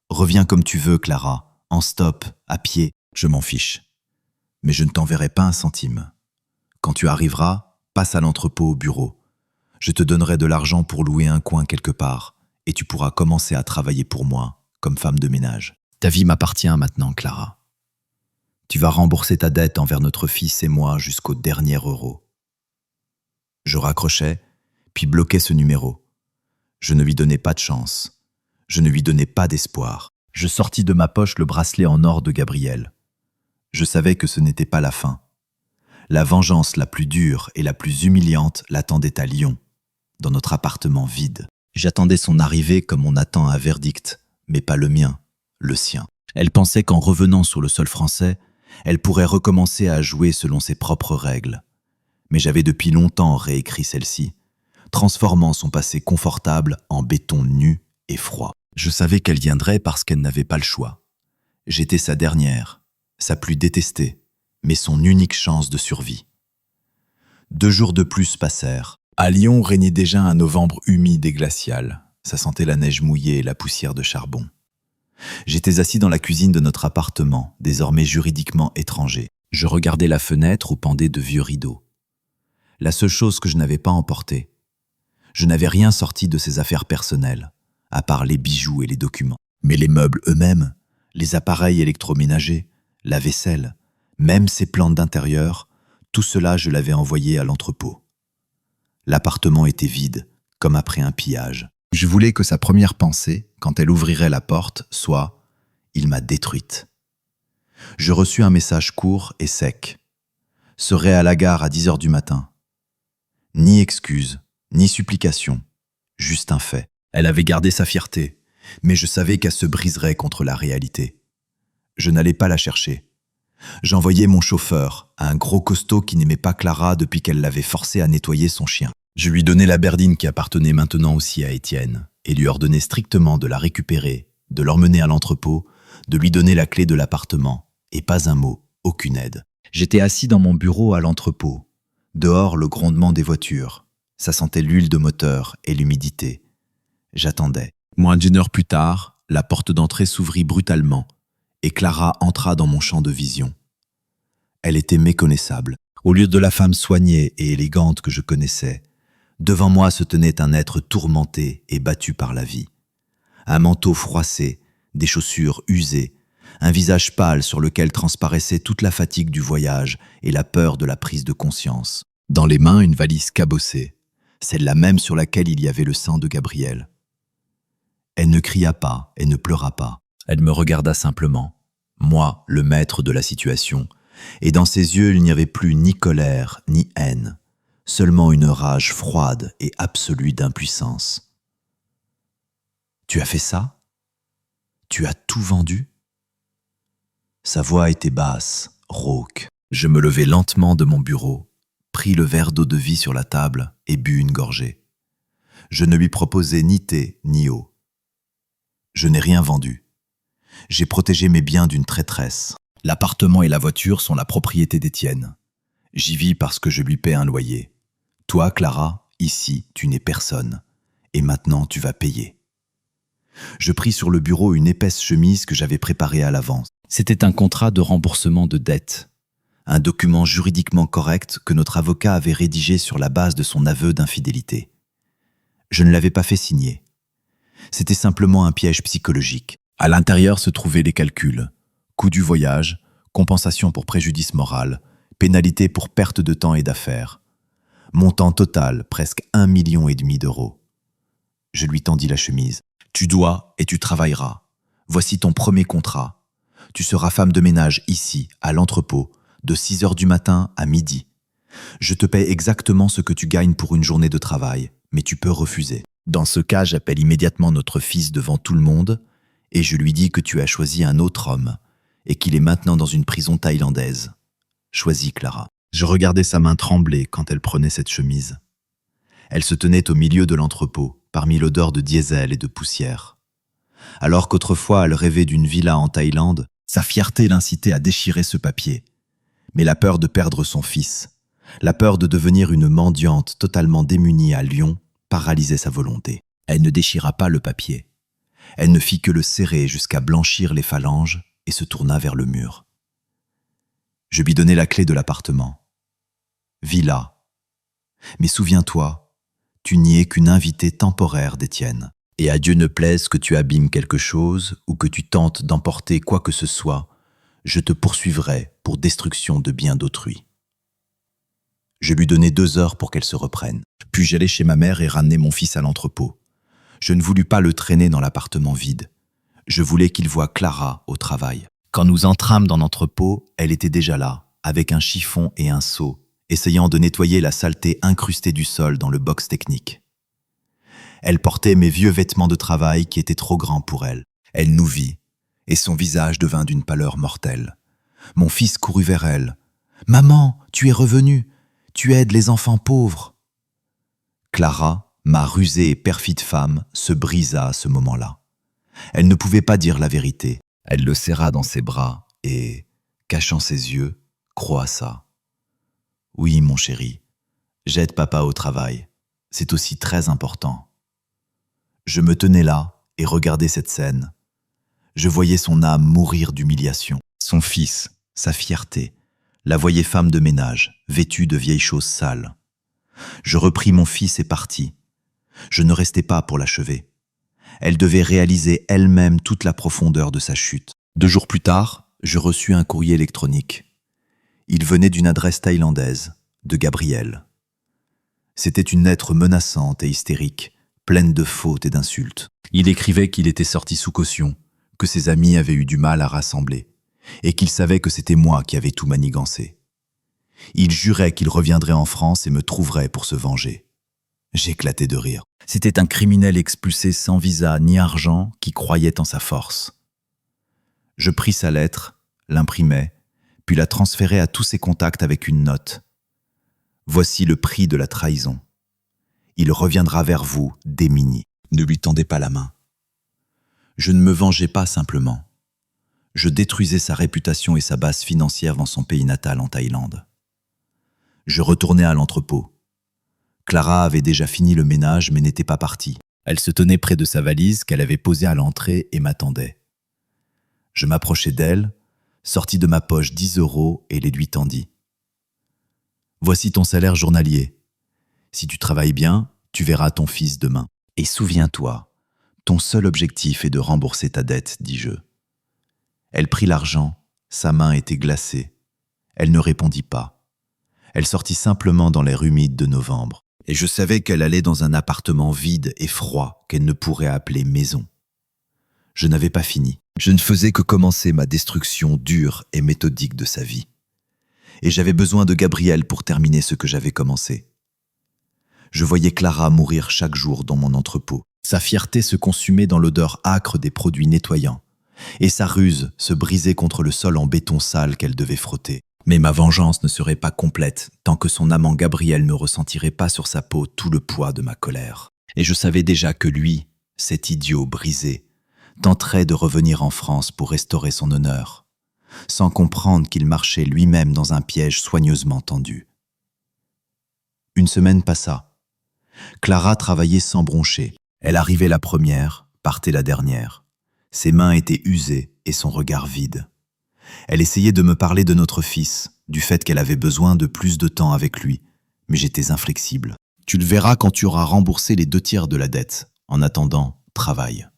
Reviens comme tu veux, Clara, en stop, à pied. Je m'en fiche. Mais je ne t'enverrai pas 1 centime. Quand tu arriveras, passe à l'entrepôt au bureau. Je te donnerai de l'argent pour louer un coin quelque part, et tu pourras commencer à travailler pour moi, comme femme de ménage. Ta vie m'appartient maintenant, Clara. Tu vas rembourser ta dette envers notre fils et moi jusqu'au dernier euro. » Je raccrochais, puis bloquais ce numéro. Je ne lui donnais pas de chance. Je ne lui donnais pas d'espoir. Je sortis de ma poche le bracelet en or de Gabriel. Je savais que ce n'était pas la fin. La vengeance la plus dure et la plus humiliante l'attendait à Lyon, dans notre appartement vide. J'attendais son arrivée comme on attend un verdict, mais pas le mien, le sien. Elle pensait qu'en revenant sur le sol français, elle pourrait recommencer à jouer selon ses propres règles. Mais j'avais depuis longtemps réécrit celle-ci, transformant son passé confortable en béton nu et froid. Je savais qu'elle viendrait parce qu'elle n'avait pas le choix. J'étais sa dernière, sa plus détestée, mais son unique chance de survie. 2 jours de plus passèrent. À Lyon régnait déjà un novembre humide et glacial. Ça sentait la neige mouillée et la poussière de charbon. J'étais assis dans la cuisine de notre appartement, désormais juridiquement étranger. Je regardais la fenêtre où pendaient de vieux rideaux. La seule chose que je n'avais pas emportée. Je n'avais rien sorti de ses affaires personnelles, à part les bijoux et les documents. Mais les meubles eux-mêmes, les appareils électroménagers, la vaisselle, même ses plantes d'intérieur, tout cela je l'avais envoyé à l'entrepôt. L'appartement était vide, comme après un pillage. Je voulais que sa première pensée, quand elle ouvrirait la porte, soit « Il m'a détruite ». Je reçus un message court et sec. « Serai à la gare à 10h du matin ». Ni excuse, ni supplication, juste un fait. Elle avait gardé sa fierté, mais je savais qu'elle se briserait contre la réalité. Je n'allais pas la chercher. J'envoyais mon chauffeur, un gros costaud qui n'aimait pas Clara depuis qu'elle l'avait forcé à nettoyer son chien. Je lui donnai la berline qui appartenait maintenant aussi à Étienne et lui ordonnai strictement de la récupérer, de l'emmener à l'entrepôt, de lui donner la clé de l'appartement, et pas un mot, aucune aide. J'étais assis dans mon bureau à l'entrepôt. Dehors, le grondement des voitures. Ça sentait l'huile de moteur et l'humidité. J'attendais. Moins d'1 heure plus tard, la porte d'entrée s'ouvrit brutalement et Clara entra dans mon champ de vision. Elle était méconnaissable. Au lieu de la femme soignée et élégante que je connaissais, devant moi se tenait un être tourmenté et battu par la vie. Un manteau froissé, des chaussures usées, un visage pâle sur lequel transparaissait toute la fatigue du voyage et la peur de la prise de conscience. Dans les mains, une valise cabossée, celle-là même sur laquelle il y avait le sang de Gabriel. Elle ne cria pas et ne pleura pas. Elle me regarda simplement, moi, le maître de la situation, et dans ses yeux il n'y avait plus ni colère ni haine, seulement une rage froide et absolue d'impuissance. « Tu as fait ça ? Tu as tout vendu ?» Sa voix était basse, rauque. Je me levai lentement de mon bureau, pris le verre d'eau-de-vie sur la table et bus une gorgée. Je ne lui proposai ni thé ni eau. Je n'ai rien vendu. J'ai protégé mes biens d'une traîtresse. L'appartement et la voiture sont la propriété d'Étienne. J'y vis parce que je lui paie un loyer. Toi, Clara, ici, tu n'es personne. Et maintenant, tu vas payer. Je pris sur le bureau une épaisse chemise que j'avais préparée à l'avance. C'était un contrat de remboursement de dette. Un document juridiquement correct que notre avocat avait rédigé sur la base de son aveu d'infidélité. Je ne l'avais pas fait signer. C'était simplement un piège psychologique. À l'intérieur se trouvaient les calculs. Coût du voyage, compensation pour préjudice moral, pénalité pour perte de temps et d'affaires. Montant total, presque 1,5 million d'euros. Je lui tendis la chemise. « Tu dois et tu travailleras. Voici ton premier contrat. Tu seras femme de ménage ici, à l'entrepôt, de 6 heures du matin à midi. Je te paie exactement ce que tu gagnes pour une journée de travail, mais tu peux refuser. Dans ce cas, j'appelle immédiatement notre fils devant tout le monde et je lui dis que tu as choisi un autre homme et qu'il est maintenant dans une prison thaïlandaise. Choisis, Clara. » Je regardais sa main trembler quand elle prenait cette chemise. Elle se tenait au milieu de l'entrepôt, parmi l'odeur de diesel et de poussière. Alors qu'autrefois elle rêvait d'une villa en Thaïlande, sa fierté l'incitait à déchirer ce papier. Mais la peur de perdre son fils, la peur de devenir une mendiante totalement démunie à Lyon, paralysait sa volonté. Elle ne déchira pas le papier. Elle ne fit que le serrer jusqu'à blanchir les phalanges et se tourna vers le mur. Je lui donnai la clé de l'appartement. Villa. Mais souviens-toi, tu n'y es qu'une invitée temporaire d'Étienne. Et à Dieu ne plaise que tu abîmes quelque chose ou que tu tentes d'emporter quoi que ce soit, je te poursuivrai pour destruction de biens d'autrui. Je lui donnai 2 heures pour qu'elle se reprenne. Puis j'allai chez ma mère et ramenai mon fils à l'entrepôt. Je ne voulus pas le traîner dans l'appartement vide. Je voulais qu'il voie Clara au travail. Quand nous entrâmes dans l'entrepôt, elle était déjà là, avec un chiffon et un seau, essayant de nettoyer la saleté incrustée du sol dans le box technique. Elle portait mes vieux vêtements de travail qui étaient trop grands pour elle. Elle nous vit, et son visage devint d'une pâleur mortelle. Mon fils courut vers elle. « Maman, tu es revenue. Tu aides les enfants pauvres. » Clara, ma rusée et perfide femme, se brisa à ce moment-là. Elle ne pouvait pas dire la vérité. Elle le serra dans ses bras et, cachant ses yeux, croassa. « Oui, mon chéri, j'aide papa au travail. C'est aussi très important. » Je me tenais là et regardais cette scène. Je voyais son âme mourir d'humiliation. Son fils, sa fierté, la voyait femme de ménage, vêtue de vieilles choses sales. Je repris mon fils et partis. Je ne restais pas pour l'achever. Elle devait réaliser elle-même toute la profondeur de sa chute. 2 jours plus tard, je reçus un courrier électronique. Il venait d'une adresse thaïlandaise, de Gabriel. C'était une lettre menaçante et hystérique, pleine de fautes et d'insultes. Il écrivait qu'il était sorti sous caution, que ses amis avaient eu du mal à rassembler, et qu'il savait que c'était moi qui avais tout manigancé. Il jurait qu'il reviendrait en France et me trouverait pour se venger. J'éclatais de rire. C'était un criminel expulsé sans visa ni argent qui croyait en sa force. Je pris sa lettre, l'imprimai, puis la transférai à tous ses contacts avec une note. Voici le prix de la trahison. Il reviendra vers vous, démuni. Ne lui tendez pas la main. Je ne me vengeais pas simplement. Je détruisais sa réputation et sa base financière dans son pays natal en Thaïlande. Je retournai à l'entrepôt. Clara avait déjà fini le ménage mais n'était pas partie. Elle se tenait près de sa valise qu'elle avait posée à l'entrée et m'attendait. Je m'approchai d'elle, sortis de ma poche 10 € et les lui tendis. Voici ton salaire journalier. Si tu travailles bien, tu verras ton fils demain. Et souviens-toi, ton seul objectif est de rembourser ta dette, dis-je. Elle prit l'argent, sa main était glacée. Elle ne répondit pas. Elle sortit simplement dans l'air humide de novembre. Et je savais qu'elle allait dans un appartement vide et froid qu'elle ne pourrait appeler maison. Je n'avais pas fini. Je ne faisais que commencer ma destruction dure et méthodique de sa vie. Et j'avais besoin de Gabriel pour terminer ce que j'avais commencé. Je voyais Clara mourir chaque jour dans mon entrepôt. Sa fierté se consumait dans l'odeur âcre des produits nettoyants, et sa ruse se brisait contre le sol en béton sale qu'elle devait frotter. Mais ma vengeance ne serait pas complète tant que son amant Gabriel ne ressentirait pas sur sa peau tout le poids de ma colère. Et je savais déjà que lui, cet idiot brisé, tenterait de revenir en France pour restaurer son honneur, sans comprendre qu'il marchait lui-même dans un piège soigneusement tendu. Une semaine passa. Clara travaillait sans broncher. Elle arrivait la première, partait la dernière. Ses mains étaient usées et son regard vide. Elle essayait de me parler de notre fils, du fait qu'elle avait besoin de plus de temps avec lui, mais j'étais inflexible. Tu le verras quand tu auras remboursé les 2/3 de la dette. En attendant, travaille.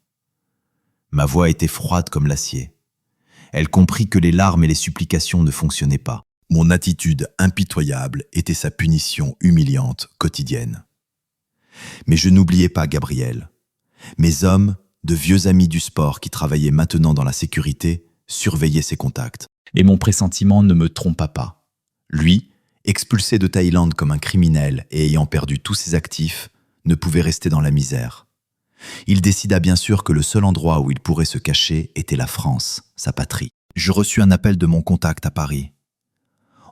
Ma voix était froide comme l'acier. Elle comprit que les larmes et les supplications ne fonctionnaient pas. Mon attitude impitoyable était sa punition humiliante quotidienne. Mais je n'oubliais pas Gabriel. Mes hommes, de vieux amis du sport qui travaillaient maintenant dans la sécurité, surveillaient ses contacts. Et mon pressentiment ne me trompa pas. Lui, expulsé de Thaïlande comme un criminel et ayant perdu tous ses actifs, ne pouvait rester dans la misère. Il décida bien sûr que le seul endroit où il pourrait se cacher était la France, sa patrie. Je reçus un appel de mon contact à Paris.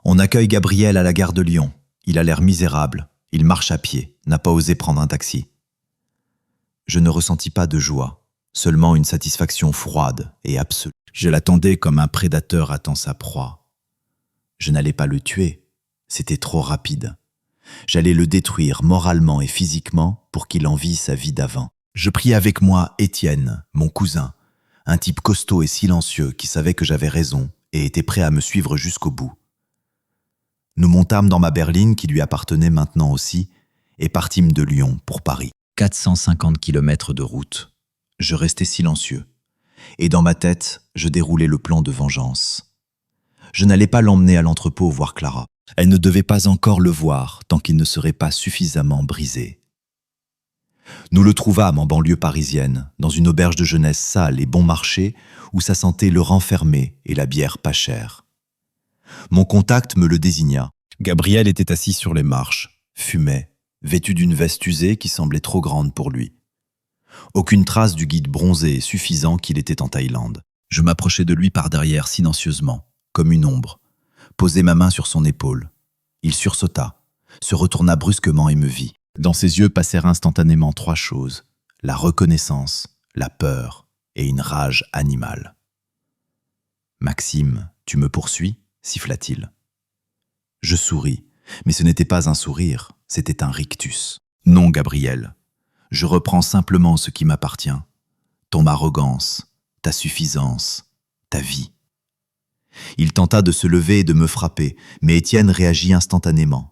On accueille Gabriel à la gare de Lyon. Il a l'air misérable. Il marche à pied, n'a pas osé prendre un taxi. Je ne ressentis pas de joie, seulement une satisfaction froide et absolue. Je l'attendais comme un prédateur attend sa proie. Je n'allais pas le tuer, c'était trop rapide. J'allais le détruire moralement et physiquement pour qu'il envie sa vie d'avant. Je pris avec moi Étienne, mon cousin, un type costaud et silencieux qui savait que j'avais raison et était prêt à me suivre jusqu'au bout. Nous montâmes dans ma berline qui lui appartenait maintenant aussi et partîmes de Lyon pour Paris. 450 kilomètres de route. Je restais silencieux. Et dans ma tête, je déroulais le plan de vengeance. Je n'allais pas l'emmener à l'entrepôt voir Clara. Elle ne devait pas encore le voir tant qu'il ne serait pas suffisamment brisé. Nous le trouvâmes en banlieue parisienne, dans une auberge de jeunesse sale et bon marché où ça sentait le renfermé et la bière pas chère. Mon contact me le désigna. Gabriel était assis sur les marches, fumait, vêtu d'une veste usée qui semblait trop grande pour lui. Aucune trace du guide bronzé et suffisant qu'il était en Thaïlande. Je m'approchai de lui par derrière silencieusement, comme une ombre, posai ma main sur son épaule. Il sursauta, se retourna brusquement et me vit. Dans ses yeux passèrent instantanément 3 choses, la reconnaissance, la peur et une rage animale. « Maxime, tu me poursuis ?» siffla-t-il. Je souris, mais ce n'était pas un sourire, c'était un rictus. « Non, Gabriel, je reprends simplement ce qui m'appartient, ton arrogance, ta suffisance, ta vie. » Il tenta de se lever et de me frapper, mais Étienne réagit instantanément.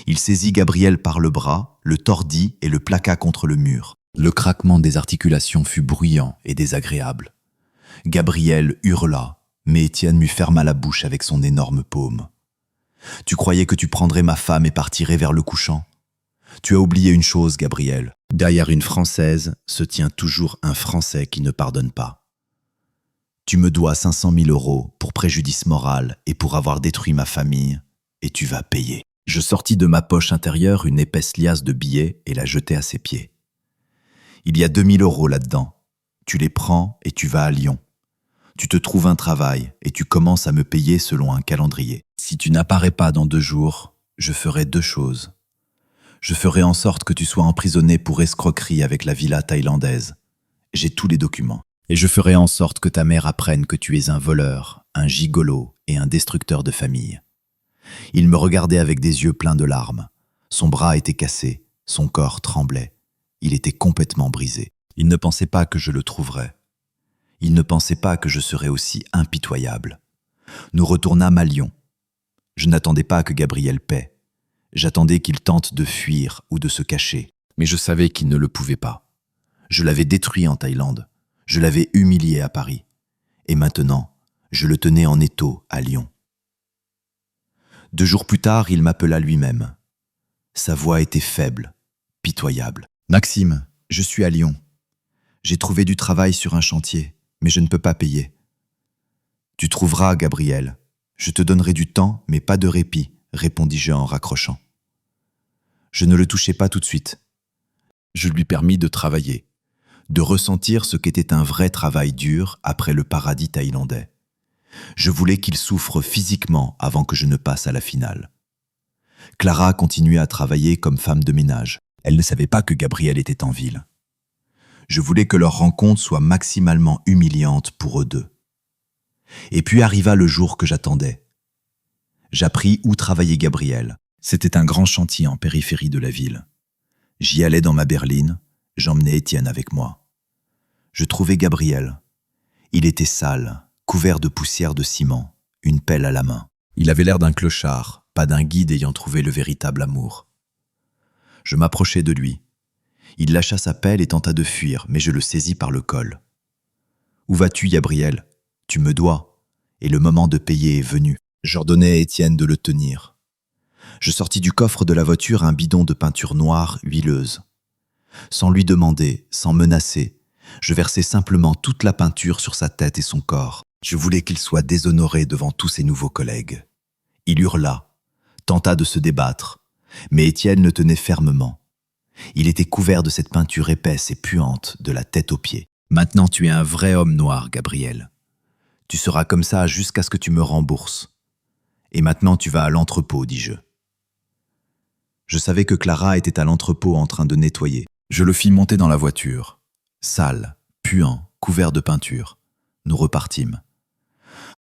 Il saisit Gabriel par le bras, le tordit et le plaqua contre le mur. Le craquement des articulations fut bruyant et désagréable. Gabriel hurla, mais Étienne lui ferma la bouche avec son énorme paume. « Tu croyais que tu prendrais ma femme et partirais vers le couchant ? Tu as oublié une chose, Gabriel. Derrière une Française se tient toujours un Français qui ne pardonne pas. Tu me dois 500 000 € pour préjudice moral et pour avoir détruit ma famille, et tu vas payer. » Je sortis de ma poche intérieure une épaisse liasse de billets et la jetai à ses pieds. « Il y a 2 000 € là-dedans. Tu les prends et tu vas à Lyon. Tu te trouves un travail et tu commences à me payer selon un calendrier. Si tu n'apparais pas dans 2 jours, je ferai 2 choses. Je ferai en sorte que tu sois emprisonné pour escroquerie avec la villa thaïlandaise. J'ai tous les documents. Et je ferai en sorte que ta mère apprenne que tu es un voleur, un gigolo et un destructeur de famille. » Il me regardait avec des yeux pleins de larmes. Son bras était cassé, son corps tremblait. Il était complètement brisé. Il ne pensait pas que je le trouverais. Il ne pensait pas que je serais aussi impitoyable. Nous retournâmes à Lyon. Je n'attendais pas que Gabriel paie. J'attendais qu'il tente de fuir ou de se cacher. Mais je savais qu'il ne le pouvait pas. Je l'avais détruit en Thaïlande. Je l'avais humilié à Paris. Et maintenant, je le tenais en étau à Lyon. 2 jours plus tard, il m'appela lui-même. Sa voix était faible, pitoyable. « Maxime, je suis à Lyon. J'ai trouvé du travail sur un chantier, mais je ne peux pas payer. Tu trouveras, Gabriel. Je te donnerai du temps, mais pas de répit, répondis-je en raccrochant. Je ne le touchai pas tout de suite. Je lui permis de travailler, de ressentir ce qu'était un vrai travail dur après le paradis thaïlandais. Je voulais qu'il souffre physiquement avant que je ne passe à la finale. Clara continuait à travailler comme femme de ménage. Elle ne savait pas que Gabriel était en ville. Je voulais que leur rencontre soit maximalement humiliante pour eux deux. Et puis arriva le jour que j'attendais. J'appris où travaillait Gabriel. C'était un grand chantier en périphérie de la ville. J'y allais dans ma berline, j'emmenais Étienne avec moi. Je trouvai Gabriel. Il était sale, couvert de poussière de ciment, une pelle à la main. Il avait l'air d'un clochard, pas d'un guide ayant trouvé le véritable amour. Je m'approchai de lui. Il lâcha sa pelle et tenta de fuir, mais je le saisis par le col. « Où vas-tu, Gabriel ? Tu me dois, et le moment de payer est venu. » J'ordonnai à Étienne de le tenir. Je sortis du coffre de la voiture un bidon de peinture noire huileuse. Sans lui demander, sans menacer, je versai simplement toute la peinture sur sa tête et son corps. Je voulais qu'il soit déshonoré devant tous ses nouveaux collègues. Il hurla, tenta de se débattre, mais Étienne le tenait fermement. Il était couvert de cette peinture épaisse et puante de la tête aux pieds. « Maintenant tu es un vrai homme noir, Gabriel. Tu seras comme ça jusqu'à ce que tu me rembourses. Et maintenant tu vas à l'entrepôt, dis-je. » Je savais que Clara était à l'entrepôt en train de nettoyer. Je le fis monter dans la voiture. Sale, puant, couvert de peinture. Nous repartîmes.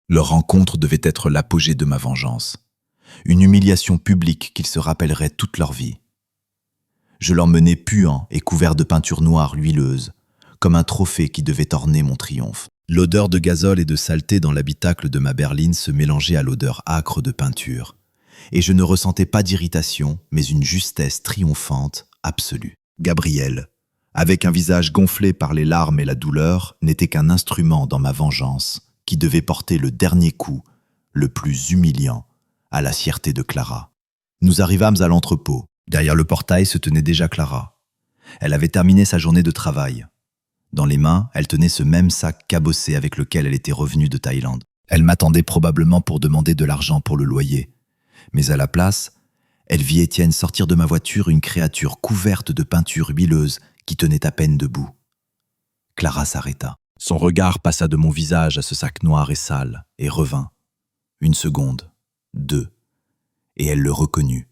Leur rencontre devait être l'apogée de ma vengeance. Une humiliation publique qu'ils se rappelleraient toute leur vie. Je l'emmenai puant et couvert de peinture noire huileuse, comme un trophée qui devait orner mon triomphe. L'odeur de gazole et de saleté dans l'habitacle de ma berline se mélangeait à l'odeur âcre de peinture, et je ne ressentais pas d'irritation, mais une justesse triomphante, absolue. Gabriel, avec un visage gonflé par les larmes et la douleur, n'était qu'un instrument dans ma vengeance, qui devait porter le dernier coup, le plus humiliant, à la fierté de Clara. Nous arrivâmes à l'entrepôt. Derrière le portail se tenait déjà Clara. Elle avait terminé sa journée de travail. Dans les mains, elle tenait ce même sac cabossé avec lequel elle était revenue de Thaïlande. Elle m'attendait probablement pour demander de l'argent pour le loyer. Mais à la place, elle vit Étienne sortir de ma voiture une créature couverte de peinture huileuse qui tenait à peine debout. Clara s'arrêta. Son regard passa de mon visage à ce sac noir et sale et revint. Une seconde, deux, et elle le reconnut.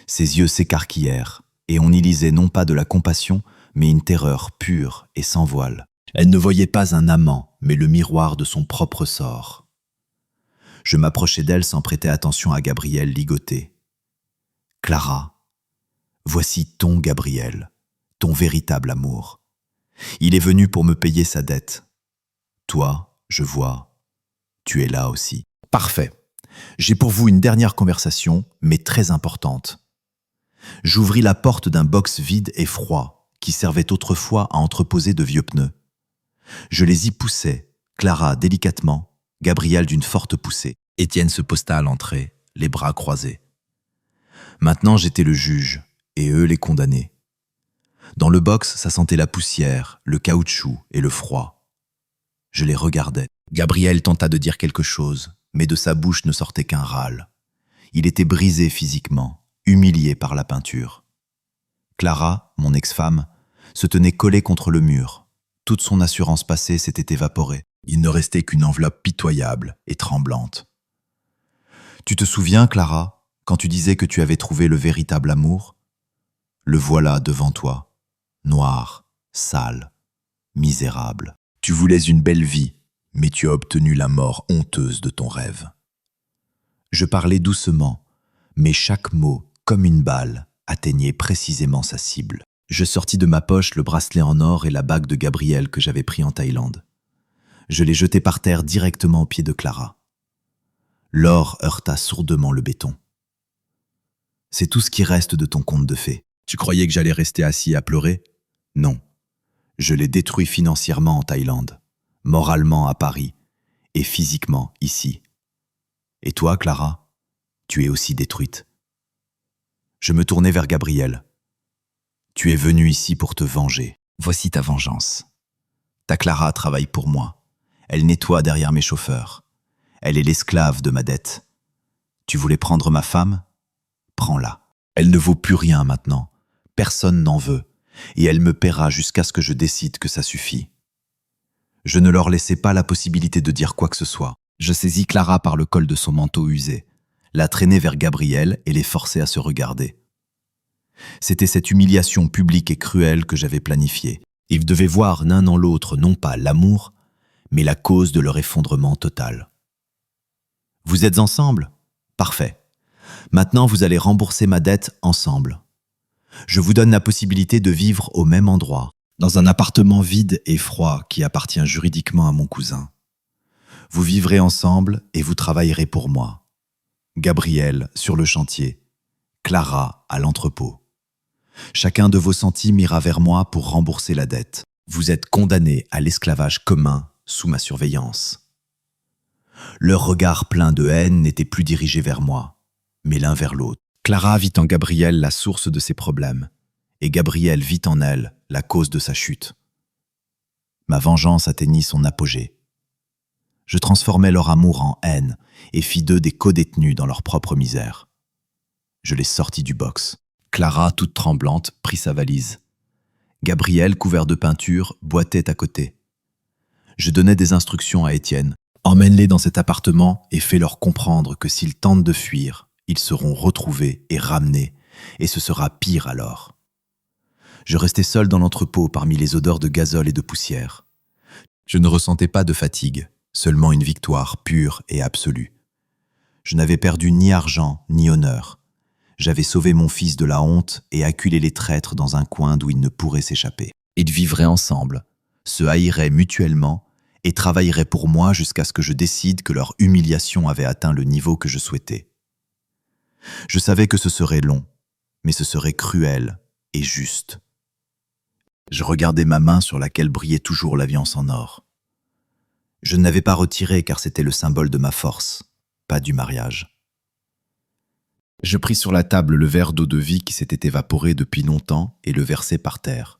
Ses yeux s'écarquillèrent, et on y lisait non pas de la compassion, mais une terreur pure et sans voile. Elle ne voyait pas un amant, mais le miroir de son propre sort. Je m'approchai d'elle sans prêter attention à Gabriel ligoté. « Clara, voici ton Gabriel, ton véritable amour. Il est venu pour me payer sa dette. Toi, je vois, tu es là aussi. Parfait. J'ai pour vous une dernière conversation, mais très importante. » J'ouvris la porte d'un box vide et froid qui servait autrefois à entreposer de vieux pneus. Je les y poussai, Clara délicatement, Gabriel d'une forte poussée. Étienne se posta à l'entrée, les bras croisés. Maintenant j'étais le juge, et eux les condamnés. Dans le box, ça sentait la poussière, le caoutchouc et le froid. Je les regardais. Gabriel tenta de dire quelque chose, mais de sa bouche ne sortait qu'un râle. Il était brisé physiquement, humilié par la peinture. Clara, mon ex-femme, se tenait collée contre le mur. Toute son assurance passée s'était évaporée. Il ne restait qu'une enveloppe pitoyable et tremblante. « Tu te souviens, Clara, quand tu disais que tu avais trouvé le véritable amour ? Le voilà devant toi, noir, sale, misérable. Tu voulais une belle vie, mais tu as obtenu la mort honteuse de ton rêve. » Je parlais doucement, mais chaque mot, comme une balle, atteignait précisément sa cible. Je sortis de ma poche le bracelet en or et la bague de Gabriel que j'avais pris en Thaïlande. Je les jetai par terre directement aux pieds de Clara. L'or heurta sourdement le béton. « C'est tout ce qui reste de ton conte de fées. Tu croyais que j'allais rester assis à pleurer ? Non. Je l'ai détruit financièrement en Thaïlande, moralement à Paris et physiquement ici. Et toi, Clara, tu es aussi détruite. » Je me tournai vers Gabriel. « Tu es venu ici pour te venger. Voici ta vengeance. Ta Clara travaille pour moi. Elle nettoie derrière mes chauffeurs. Elle est l'esclave de ma dette. Tu voulais prendre ma femme? Prends-la. Elle ne vaut plus rien maintenant. Personne n'en veut. Et elle me paiera jusqu'à ce que je décide que ça suffit. Je ne leur laissais pas la possibilité de dire quoi que ce soit. Je saisis Clara par le col de son manteau usé, la traînai vers Gabriel et les forçai à se regarder. C'était cette humiliation publique et cruelle que j'avais planifiée. Ils devaient voir l'un en l'autre non pas l'amour, mais la cause de leur effondrement total. Vous êtes ensemble? Parfait. Maintenant, vous allez rembourser ma dette ensemble. Je vous donne la possibilité de vivre au même endroit, dans un appartement vide et froid qui appartient juridiquement à mon cousin. Vous vivrez ensemble et vous travaillerez pour moi. Gabriel sur le chantier, Clara à l'entrepôt. Chacun de vos centimes ira vers moi pour rembourser la dette. Vous êtes condamnés à l'esclavage commun sous ma surveillance. Leur regard plein de haine n'était plus dirigé vers moi, mais l'un vers l'autre. Clara vit en Gabriel la source de ses problèmes, et Gabriel vit en elle la cause de sa chute. Ma vengeance atteignit son apogée. Je transformai leur amour en haine et fis d'eux des codétenus dans leur propre misère. Je les sortis du box. Clara, toute tremblante, prit sa valise. Gabriel, couvert de peinture, boitait à côté. Je donnai des instructions à Étienne. Emmène-les dans cet appartement et fais-leur comprendre que s'ils tentent de fuir, ils seront retrouvés et ramenés, et ce sera pire alors. Je restai seul dans l'entrepôt parmi les odeurs de gazole et de poussière. Je ne ressentais pas de fatigue, seulement une victoire pure et absolue. Je n'avais perdu ni argent ni honneur. J'avais sauvé mon fils de la honte et acculé les traîtres dans un coin d'où ils ne pourraient s'échapper. Ils vivraient ensemble, se haïraient mutuellement et travailleraient pour moi jusqu'à ce que je décide que leur humiliation avait atteint le niveau que je souhaitais. Je savais que ce serait long, mais ce serait cruel et juste. Je regardais ma main sur laquelle brillait toujours l'alliance en or. Je ne l'avais pas retirée car c'était le symbole de ma force, pas du mariage. Je pris sur la table le verre d'eau de vie qui s'était évaporé depuis longtemps et le versai par terre.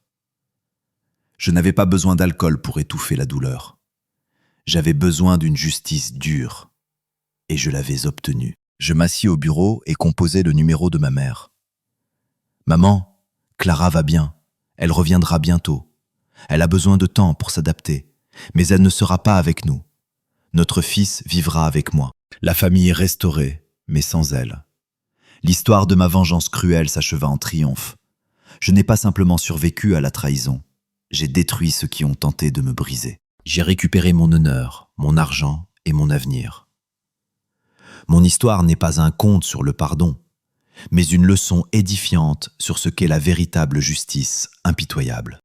Je n'avais pas besoin d'alcool pour étouffer la douleur. J'avais besoin d'une justice dure, et je l'avais obtenue. Je m'assis au bureau et composai le numéro de ma mère. « Maman, Clara va bien, elle reviendra bientôt. Elle a besoin de temps pour s'adapter, mais elle ne sera pas avec nous. Notre fils vivra avec moi. La famille est restaurée, mais sans elle. L'histoire de ma vengeance cruelle s'acheva en triomphe. Je n'ai pas simplement survécu à la trahison, j'ai détruit ceux qui ont tenté de me briser. J'ai récupéré mon honneur, mon argent et mon avenir. Mon histoire n'est pas un conte sur le pardon, mais une leçon édifiante sur ce qu'est la véritable justice impitoyable.